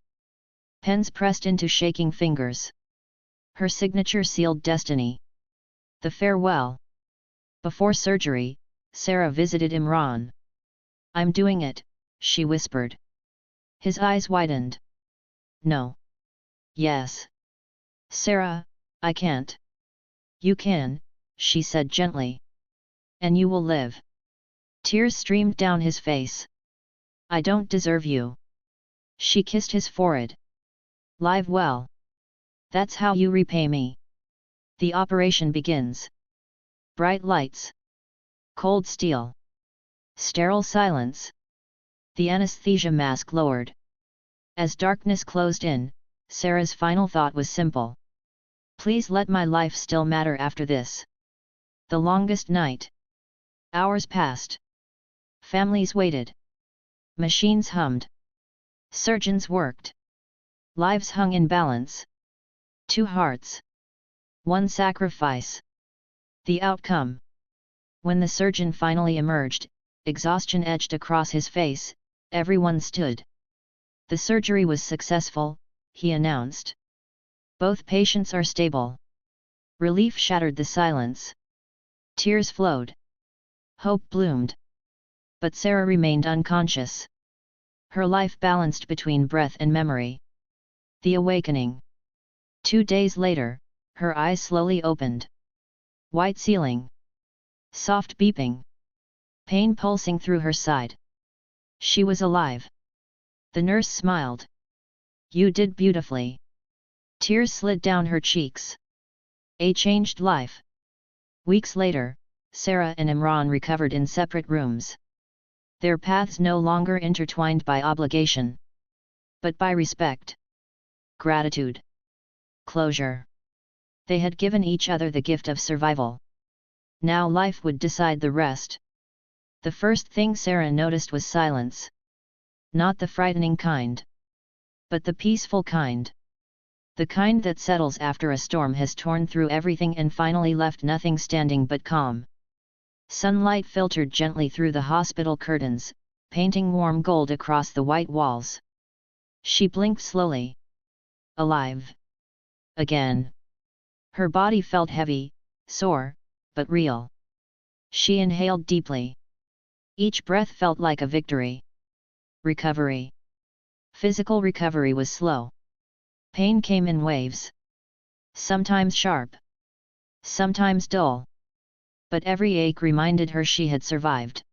Pens pressed into shaking fingers. Her signature sealed destiny. The farewell. Before surgery, Sarah visited Imran. I'm doing it, she whispered. His eyes widened. No. Yes. Sarah, I can't. You can, she said gently. And you will live. Tears streamed down his face. I don't deserve you. She kissed his forehead. Live well. That's how you repay me. The operation begins. Bright lights. Cold steel. Sterile silence. The anesthesia mask lowered. As darkness closed in, Sarah's final thought was simple. Please let my life still matter after this. The longest night. Hours passed. Families waited. Machines hummed. Surgeons worked. Lives hung in balance. 2 hearts. 1 sacrifice. The outcome. When the surgeon finally emerged, exhaustion edged across his face, everyone stood. The surgery was successful, he announced. Both patients are stable. Relief shattered the silence. Tears flowed. Hope bloomed. But Sarah remained unconscious. Her life balanced between breath and memory. The awakening. 2 days later, her eyes slowly opened. White ceiling. Soft beeping. Pain pulsing through her side. She was alive. The nurse smiled. You did beautifully. Tears slid down her cheeks. A changed life. Weeks later, Sarah and Imran recovered in separate rooms. Their paths no longer intertwined by obligation, but by respect, gratitude, closure. They had given each other the gift of survival. Now life would decide the rest. The first thing Sarah noticed was silence. Not the frightening kind, but the peaceful kind. The kind that settles after a storm has torn through everything and finally left nothing standing but calm. Sunlight filtered gently through the hospital curtains, painting warm gold across the white walls. She blinked slowly. Alive. Again. Her body felt heavy, sore, but real. She inhaled deeply. Each breath felt like a victory. Recovery. Physical recovery was slow. Pain came in waves. Sometimes sharp. Sometimes dull. But every ache reminded her she had survived.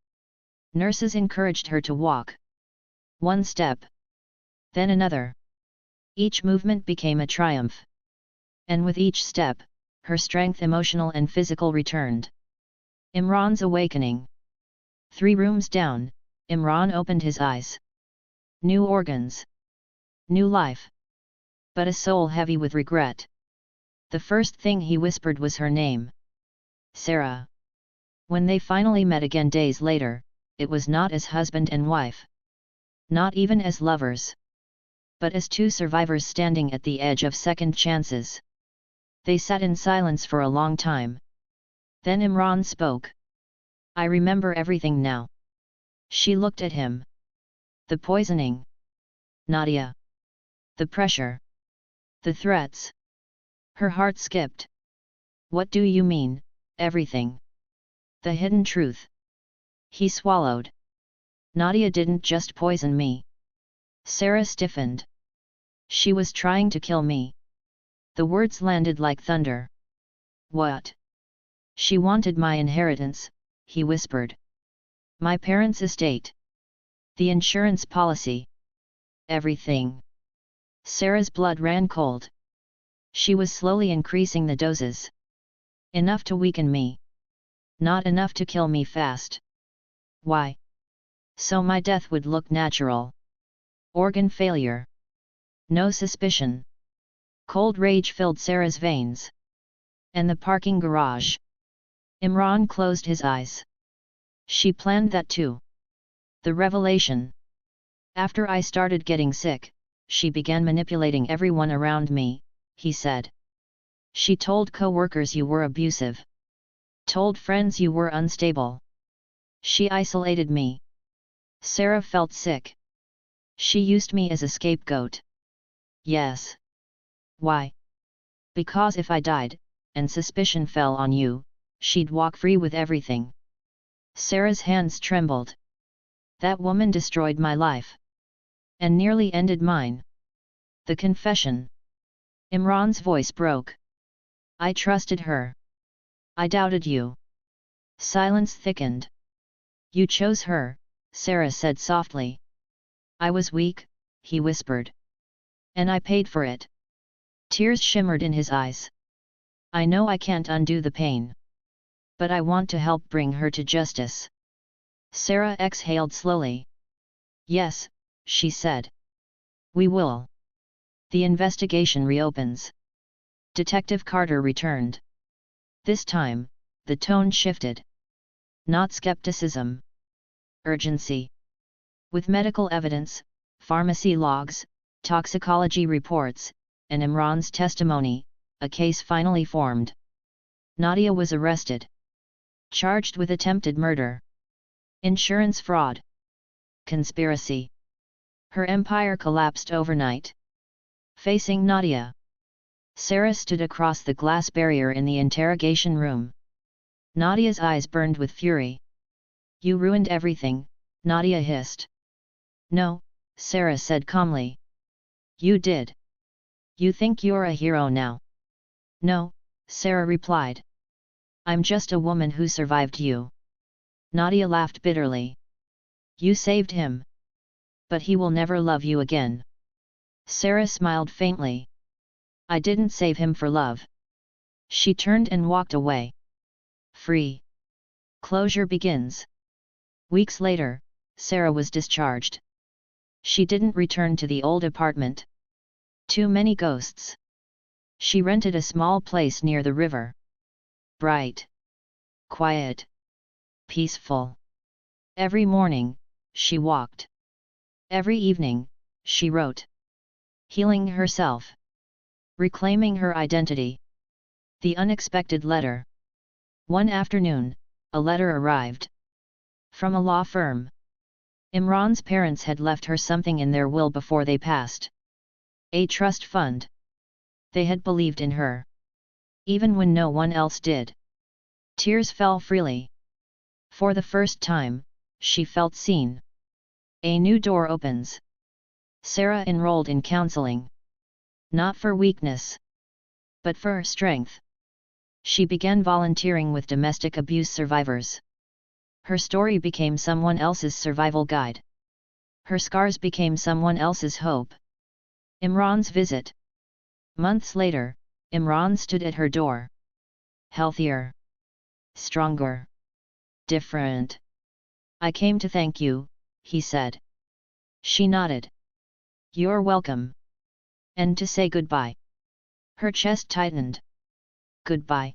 Nurses encouraged her to walk. 1 step. Then another. Each movement became a triumph. And with each step, her strength emotional and physical returned. Imran's awakening. 3 rooms down, Imran opened his eyes. New organs. New life. But a soul heavy with regret. The first thing he whispered was her name. Sarah. When they finally met again days later, it was not as husband and wife. Not even as lovers. But as 2 survivors standing at the edge of second chances. They sat in silence for a long time. Then Imran spoke. I remember everything now. She looked at him. The poisoning. Nadia. The pressure. The threats. Her heart skipped. What do you mean, everything? The hidden truth. He swallowed. Nadia didn't just poison me. Sarah stiffened. She was trying to kill me. The words landed like thunder. What? She wanted my inheritance, he whispered. My parents' estate. The insurance policy. Everything. Sarah's blood ran cold. She was slowly increasing the doses. Enough to weaken me. Not enough to kill me fast. Why? So my death would look natural. Organ failure. No suspicion. Cold rage filled Sarah's veins. And the parking garage. Imran closed his eyes. She planned that too. The revelation. After I started getting sick, she began manipulating everyone around me, he said. She told co-workers you were abusive. Told friends you were unstable. She isolated me. Sarah felt sick. She used me as a scapegoat. Yes. Why? Because if I died, and suspicion fell on you, she'd walk free with everything. Sarah's hands trembled. That woman destroyed my life. And nearly ended mine. The confession. Imran's voice broke. I trusted her. I doubted you. Silence thickened. You chose her, Sarah said softly. I was weak, he whispered. And I paid for it. Tears shimmered in his eyes. I know I can't undo the pain. But I want to help bring her to justice. Sarah exhaled slowly. Yes, she said. We will. The investigation reopens. Detective Carter returned. This time, the tone shifted. Not skepticism. Urgency. With medical evidence, pharmacy logs, toxicology reports, and Imran's testimony, a case finally formed. Nadia was arrested. Charged with attempted murder. Insurance fraud. Conspiracy. Her empire collapsed overnight. Facing Nadia. Sarah stood across the glass barrier in the interrogation room. Nadia's eyes burned with fury. You ruined everything, Nadia hissed. No, Sarah said calmly. You did. You think you're a hero now? No, Sarah replied. I'm just a woman who survived you. Nadia laughed bitterly. You saved him. But he will never love you again. Sarah smiled faintly. I didn't save him for love. She turned and walked away. Free. Closure begins. Weeks later, Sarah was discharged. She didn't return to the old apartment. Too many ghosts. She rented a small place near the river. Bright. Quiet. Peaceful. Every morning, she walked. Every evening, she wrote. Healing herself. Reclaiming her identity. The unexpected letter. One afternoon, a letter arrived. From a law firm. Imran's parents had left her something in their will before they passed. A trust fund. They had believed in her. Even when no one else did. Tears fell freely. For the first time, she felt seen. A new door opens. Sarah enrolled in counseling. Not for weakness. But for strength. She began volunteering with domestic abuse survivors. Her story became someone else's survival guide. Her scars became someone else's hope. Imran's visit. Months later, Imran stood at her door. Healthier. Stronger. Different. I came to thank you, he said. She nodded. You're welcome. And to say goodbye. Her chest tightened. Goodbye.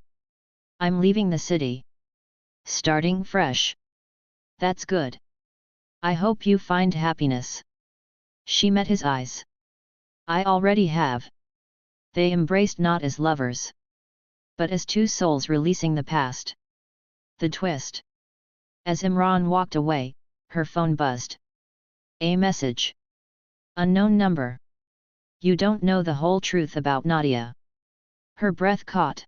I'm leaving the city. Starting fresh. That's good. I hope you find happiness. She met his eyes. I already have. They embraced not as lovers, but as two souls releasing the past. The twist. As Imran walked away, her phone buzzed. A message. Unknown number. You don't know the whole truth about Nadia. Her breath caught.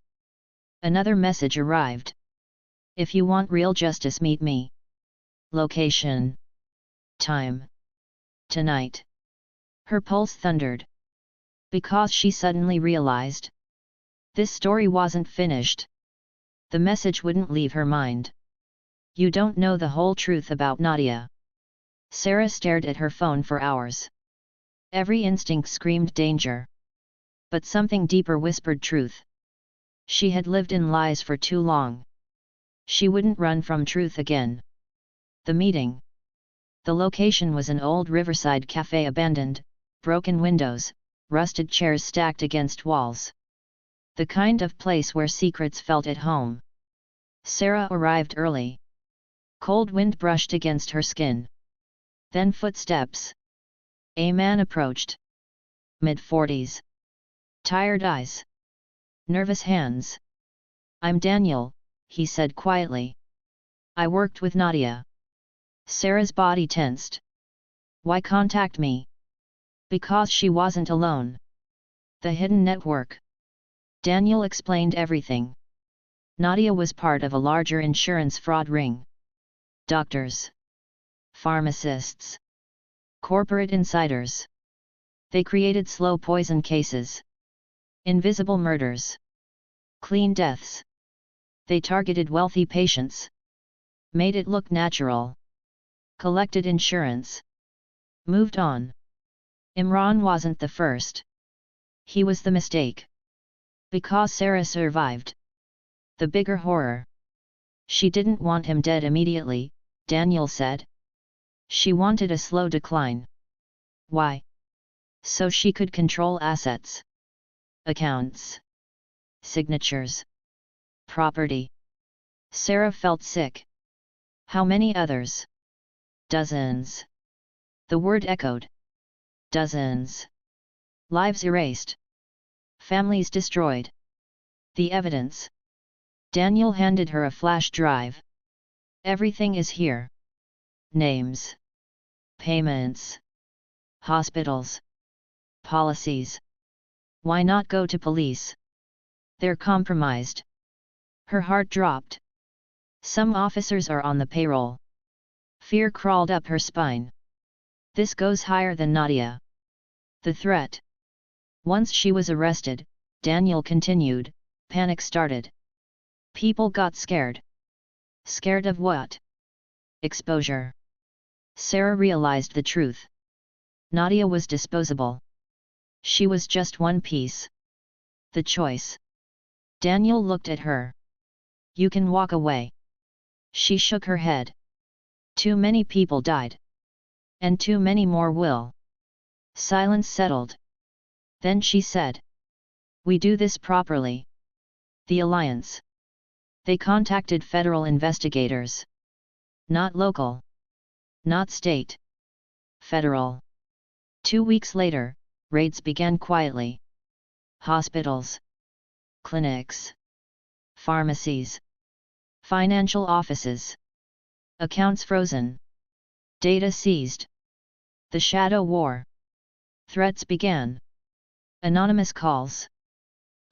Another message arrived. If you want real justice, meet me. Location. Time. Tonight. Her pulse thundered. Because she suddenly realized. This story wasn't finished. The message wouldn't leave her mind. You don't know the whole truth about Nadia. Sarah stared at her phone for hours. Every instinct screamed danger. But something deeper whispered truth. She had lived in lies for too long. She wouldn't run from truth again. The meeting. The location was an old riverside cafe, abandoned, broken windows, rusted chairs stacked against walls. The kind of place where secrets felt at home. Sarah arrived early. Cold wind brushed against her skin. Then footsteps. A man approached. Mid-40s. Tired eyes. Nervous hands. "I'm Daniel," he said quietly. "I worked with Nadia." Sarah's body tensed. "Why contact me?" Because she wasn't alone. The hidden network. Daniel explained everything. Nadia was part of a larger insurance fraud ring. Doctors. Pharmacists. Corporate insiders. They created slow poison cases. Invisible murders. Clean deaths. They targeted wealthy patients. Made it look natural. Collected insurance. Moved on. Imran wasn't the first. He was the mistake. Because Sarah survived. The bigger horror. She didn't want him dead immediately, Daniel said. She wanted a slow decline. Why? So she could control assets. Accounts. Signatures. Property. Sarah felt sick. How many others? Dozens. The word echoed. Dozens. Lives erased. Families destroyed. The evidence. Daniel handed her a flash drive. Everything is here. Names. Payments. Hospitals. Policies. Why not go to police? They're compromised. Her heart dropped. Some officers are on the payroll. Fear crawled up her spine. This goes higher than Nadia. The threat. Once she was arrested, Daniel continued, panic started. People got scared. Scared of what? Exposure. Sarah realized the truth. Nadia was disposable. She was just one piece. The choice. Daniel looked at her. You can walk away. She shook her head. Too many people died. And too many more will. Silence settled. Then she said. We do this properly. The Alliance. They contacted federal investigators. Not local. Not state. Federal. 2 weeks later, raids began quietly. Hospitals. Clinics. Pharmacies. Financial offices. Accounts frozen. Data seized. The shadow war. Threats began. Anonymous calls.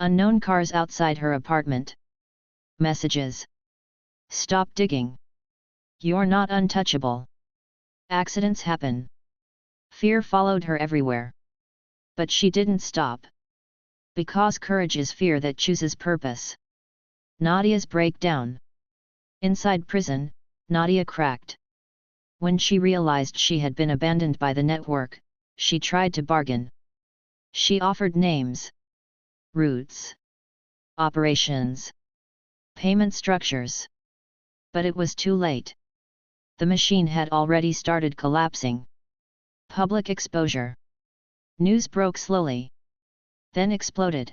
Unknown cars outside her apartment. Messages. Stop digging. You're not untouchable. Accidents happen. Fear followed her everywhere. But she didn't stop. Because courage is fear that chooses purpose. Nadia's breakdown. Inside prison, Nadia cracked. When she realized she had been abandoned by the network, she tried to bargain. She offered names. Routes. Operations. Payment structures. But it was too late. The machine had already started collapsing. Public exposure. News broke slowly. Then exploded.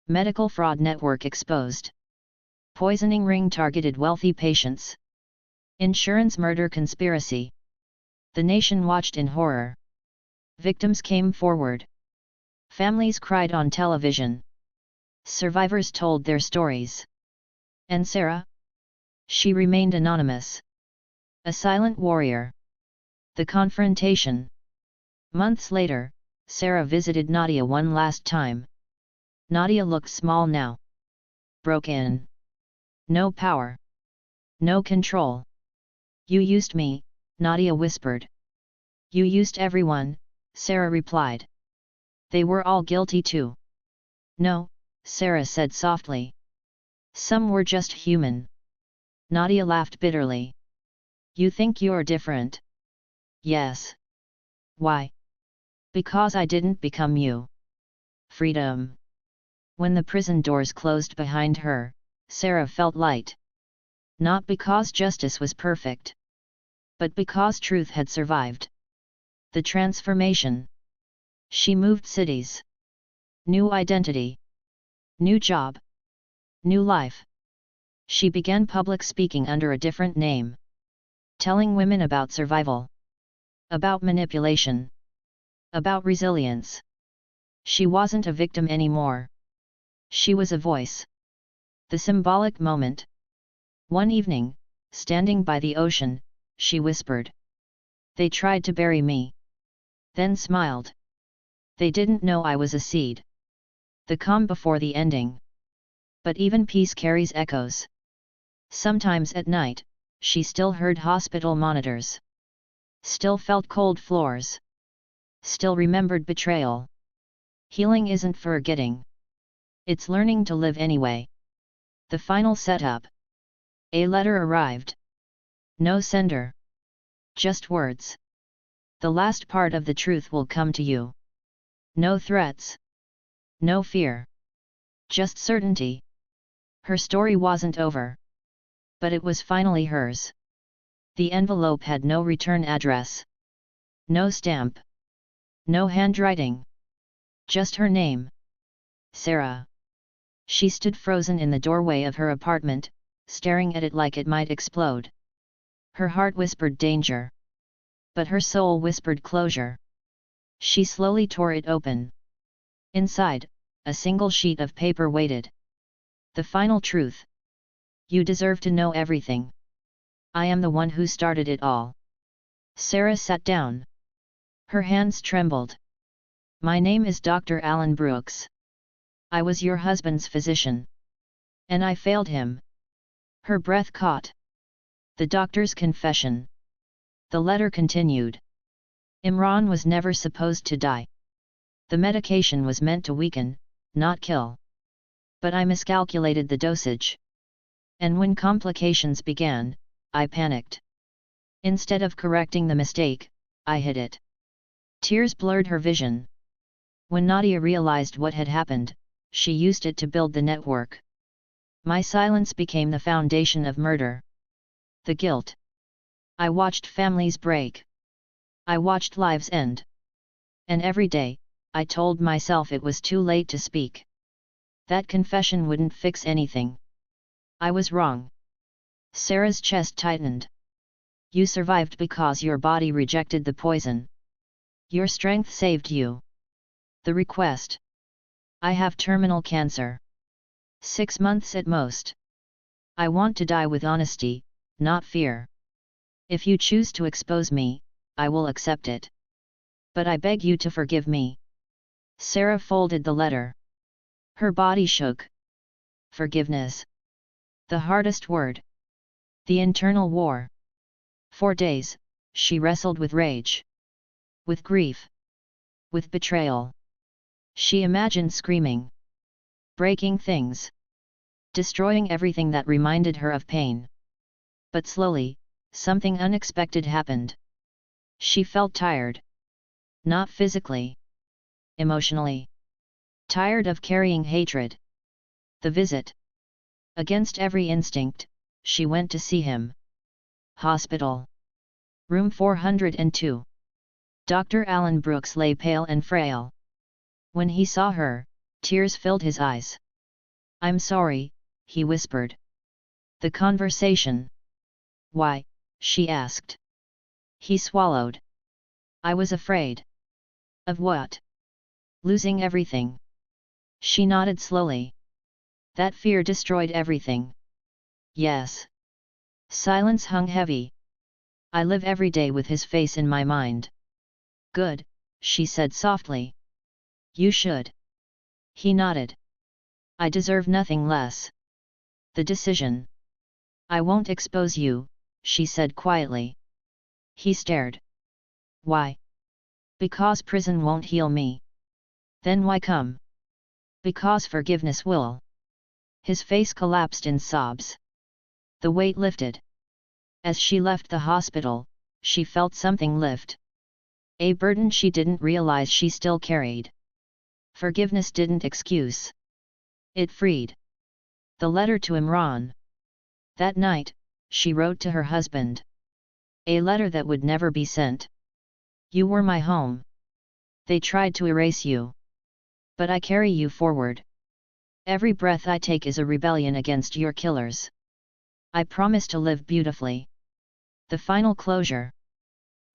Medical fraud network exposed. Poisoning ring targeted wealthy patients. Insurance murder conspiracy. The nation watched in horror. Victims came forward. Families cried on television. Survivors told their stories. And Sarah? She remained anonymous. A silent warrior. The confrontation. Months later, Sarah visited Nadia one last time. Nadia looked small now. Broken. No power. No control. You used me, Nadia whispered. You used everyone, Sarah replied. They were all guilty too. No, Sarah said softly. Some were just human. Nadia laughed bitterly. You think you're different? Yes. Why? Because I didn't become you. Freedom. When the prison doors closed behind her, Sarah felt light. Not because justice was perfect. But because truth had survived. The transformation. She moved cities. New identity. New job. New life. She began public speaking under a different name. Telling women about survival. About manipulation. About resilience. She wasn't a victim anymore. She was a voice. The symbolic moment. One evening, standing by the ocean, she whispered. They tried to bury me. Then smiled. They didn't know I was a seed. The calm before the ending. But even peace carries echoes. Sometimes at night, she still heard hospital monitors. Still felt cold floors. Still remembered betrayal. Healing isn't forgetting. It's learning to live anyway. The final setup. A letter arrived. No sender. Just words. The last part of the truth will come to you. No threats. No fear. Just certainty. Her story wasn't over. But it was finally hers. The envelope had no return address. No stamp. No handwriting. Just her name. Sarah. She stood frozen in the doorway of her apartment, staring at it like it might explode. Her heart whispered danger. But her soul whispered closure. She slowly tore it open. Inside, a single sheet of paper waited. The final truth. You deserve to know everything. I am the one who started it all. Sarah sat down. Her hands trembled. My name is Dr. Alan Brooks. I was your husband's physician. And I failed him. Her breath caught. The doctor's confession. The letter continued. Imran was never supposed to die. The medication was meant to weaken, not kill. But I miscalculated the dosage. And when complications began, I panicked. Instead of correcting the mistake, I hid it. Tears blurred her vision. When Nadia realized what had happened, she used it to build the network. My silence became the foundation of murder. The guilt. I watched families break. I watched lives end. And every day, I told myself it was too late to speak. That confession wouldn't fix anything. I was wrong. Sarah's chest tightened. You survived because your body rejected the poison. Your strength saved you. The request. I have terminal cancer. 6 months at most. I want to die with honesty, not fear. If you choose to expose me, I will accept it. But I beg you to forgive me. Sarah folded the letter. Her body shook. Forgiveness. The hardest word. The internal war. For days, she wrestled with rage. With grief. With betrayal. She imagined screaming. Breaking things. Destroying everything that reminded her of pain. But slowly, something unexpected happened. She felt tired. Not physically. Emotionally. Tired of carrying hatred. The visit. Against every instinct, she went to see him. Hospital. Room 402. Dr. Alan Brooks lay pale and frail. When he saw her, tears filled his eyes. I'm sorry, he whispered. The conversation. Why? She asked. He swallowed. I was afraid. Of what? Losing everything. She nodded slowly. That fear destroyed everything. Yes. Silence hung heavy. I live every day with his face in my mind. Good, she said softly. You should. He nodded. I deserve nothing less. The decision. I won't expose you, she said quietly. He stared. Why? Because prison won't heal me. Then why come? Because forgiveness will. His face collapsed in sobs. The weight lifted. As she left the hospital, she felt something lift. A burden she didn't realize she still carried. Forgiveness didn't excuse. It freed. The letter to Imran. That night, she wrote to her husband. A letter that would never be sent. You were my home. They tried to erase you. But I carry you forward. Every breath I take is a rebellion against your killers. I promise to live beautifully. The final closure.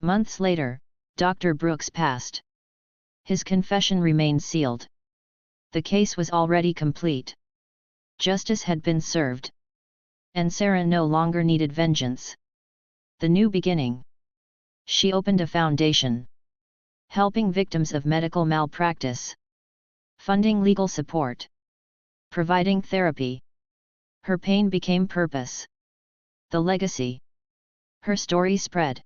Months later, Dr. Brooks passed. His confession remained sealed. The case was already complete. Justice had been served. And Sarah no longer needed vengeance. The new beginning. She opened a foundation, helping victims of medical malpractice, funding legal support, providing therapy. Her pain became purpose. The legacy. Her story spread.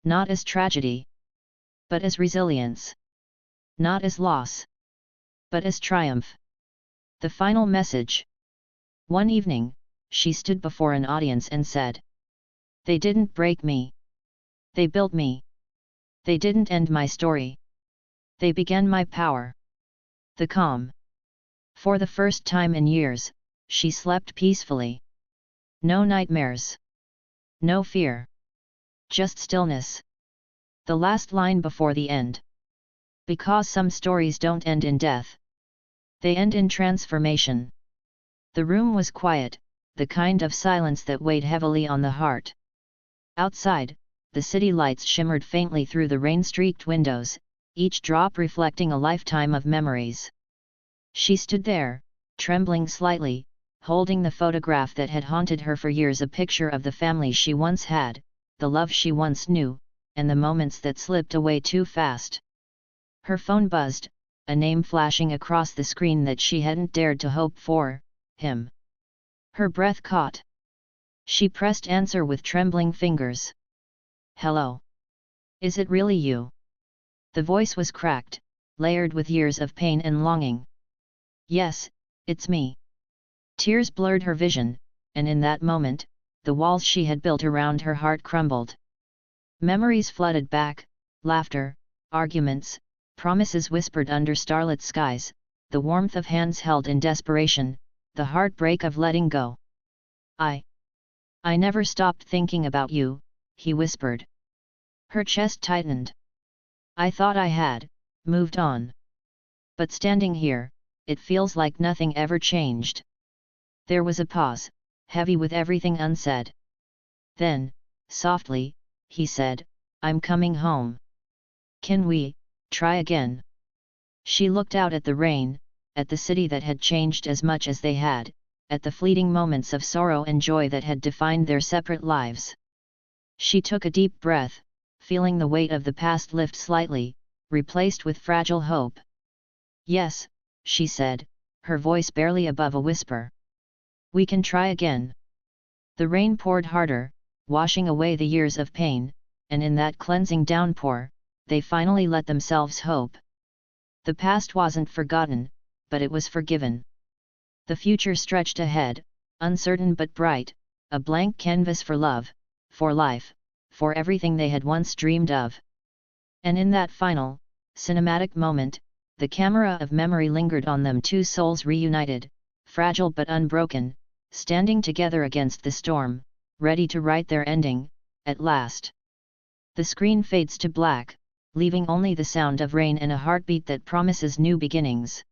Not as tragedy, but as resilience. Not as loss, but as triumph. The final message. One evening, she stood before an audience and said, "They didn't break me. They built me. They didn't end my story. They began my power." The calm. For the first time in years, she slept peacefully. No nightmares. No fear. Just stillness. The last line before the end. Because some stories don't end in death. They end in transformation. The room was quiet, the kind of silence that weighed heavily on the heart. Outside, the city lights shimmered faintly through the rain-streaked windows, each drop reflecting a lifetime of memories. She stood there, trembling slightly, holding the photograph that had haunted her for years, a picture of the family she once had, the love she once knew, and the moments that slipped away too fast. Her phone buzzed, a name flashing across the screen that she hadn't dared to hope for, him. Her breath caught. She pressed answer with trembling fingers. "Hello? Is it really you?" The voice was cracked, layered with years of pain and longing. "Yes, it's me." Tears blurred her vision, and in that moment, the walls she had built around her heart crumbled. Memories flooded back, laughter, arguments, promises whispered under starlit skies, the warmth of hands held in desperation, the heartbreak of letting go. I never stopped thinking about you," he whispered. Her chest tightened. "I thought I had moved on. But standing here, it feels like nothing ever changed." There was a pause, heavy with everything unsaid. Then, softly, he said, "I'm coming home. Can we try again?" She looked out at the rain, at the city that had changed as much as they had, at the fleeting moments of sorrow and joy that had defined their separate lives. She took a deep breath, feeling the weight of the past lift slightly, replaced with fragile hope. "Yes," she said, her voice barely above a whisper. "We can try again." The rain poured harder, washing away the years of pain, and in that cleansing downpour, they finally let themselves hope. The past wasn't forgotten, but it was forgiven. The future stretched ahead, uncertain but bright, a blank canvas for love, for life, for everything they had once dreamed of. And in that final, cinematic moment, the camera of memory lingered on them, two souls reunited, fragile but unbroken, standing together against the storm, ready to write their ending, at last. The screen fades to black, leaving only the sound of rain and a heartbeat that promises new beginnings.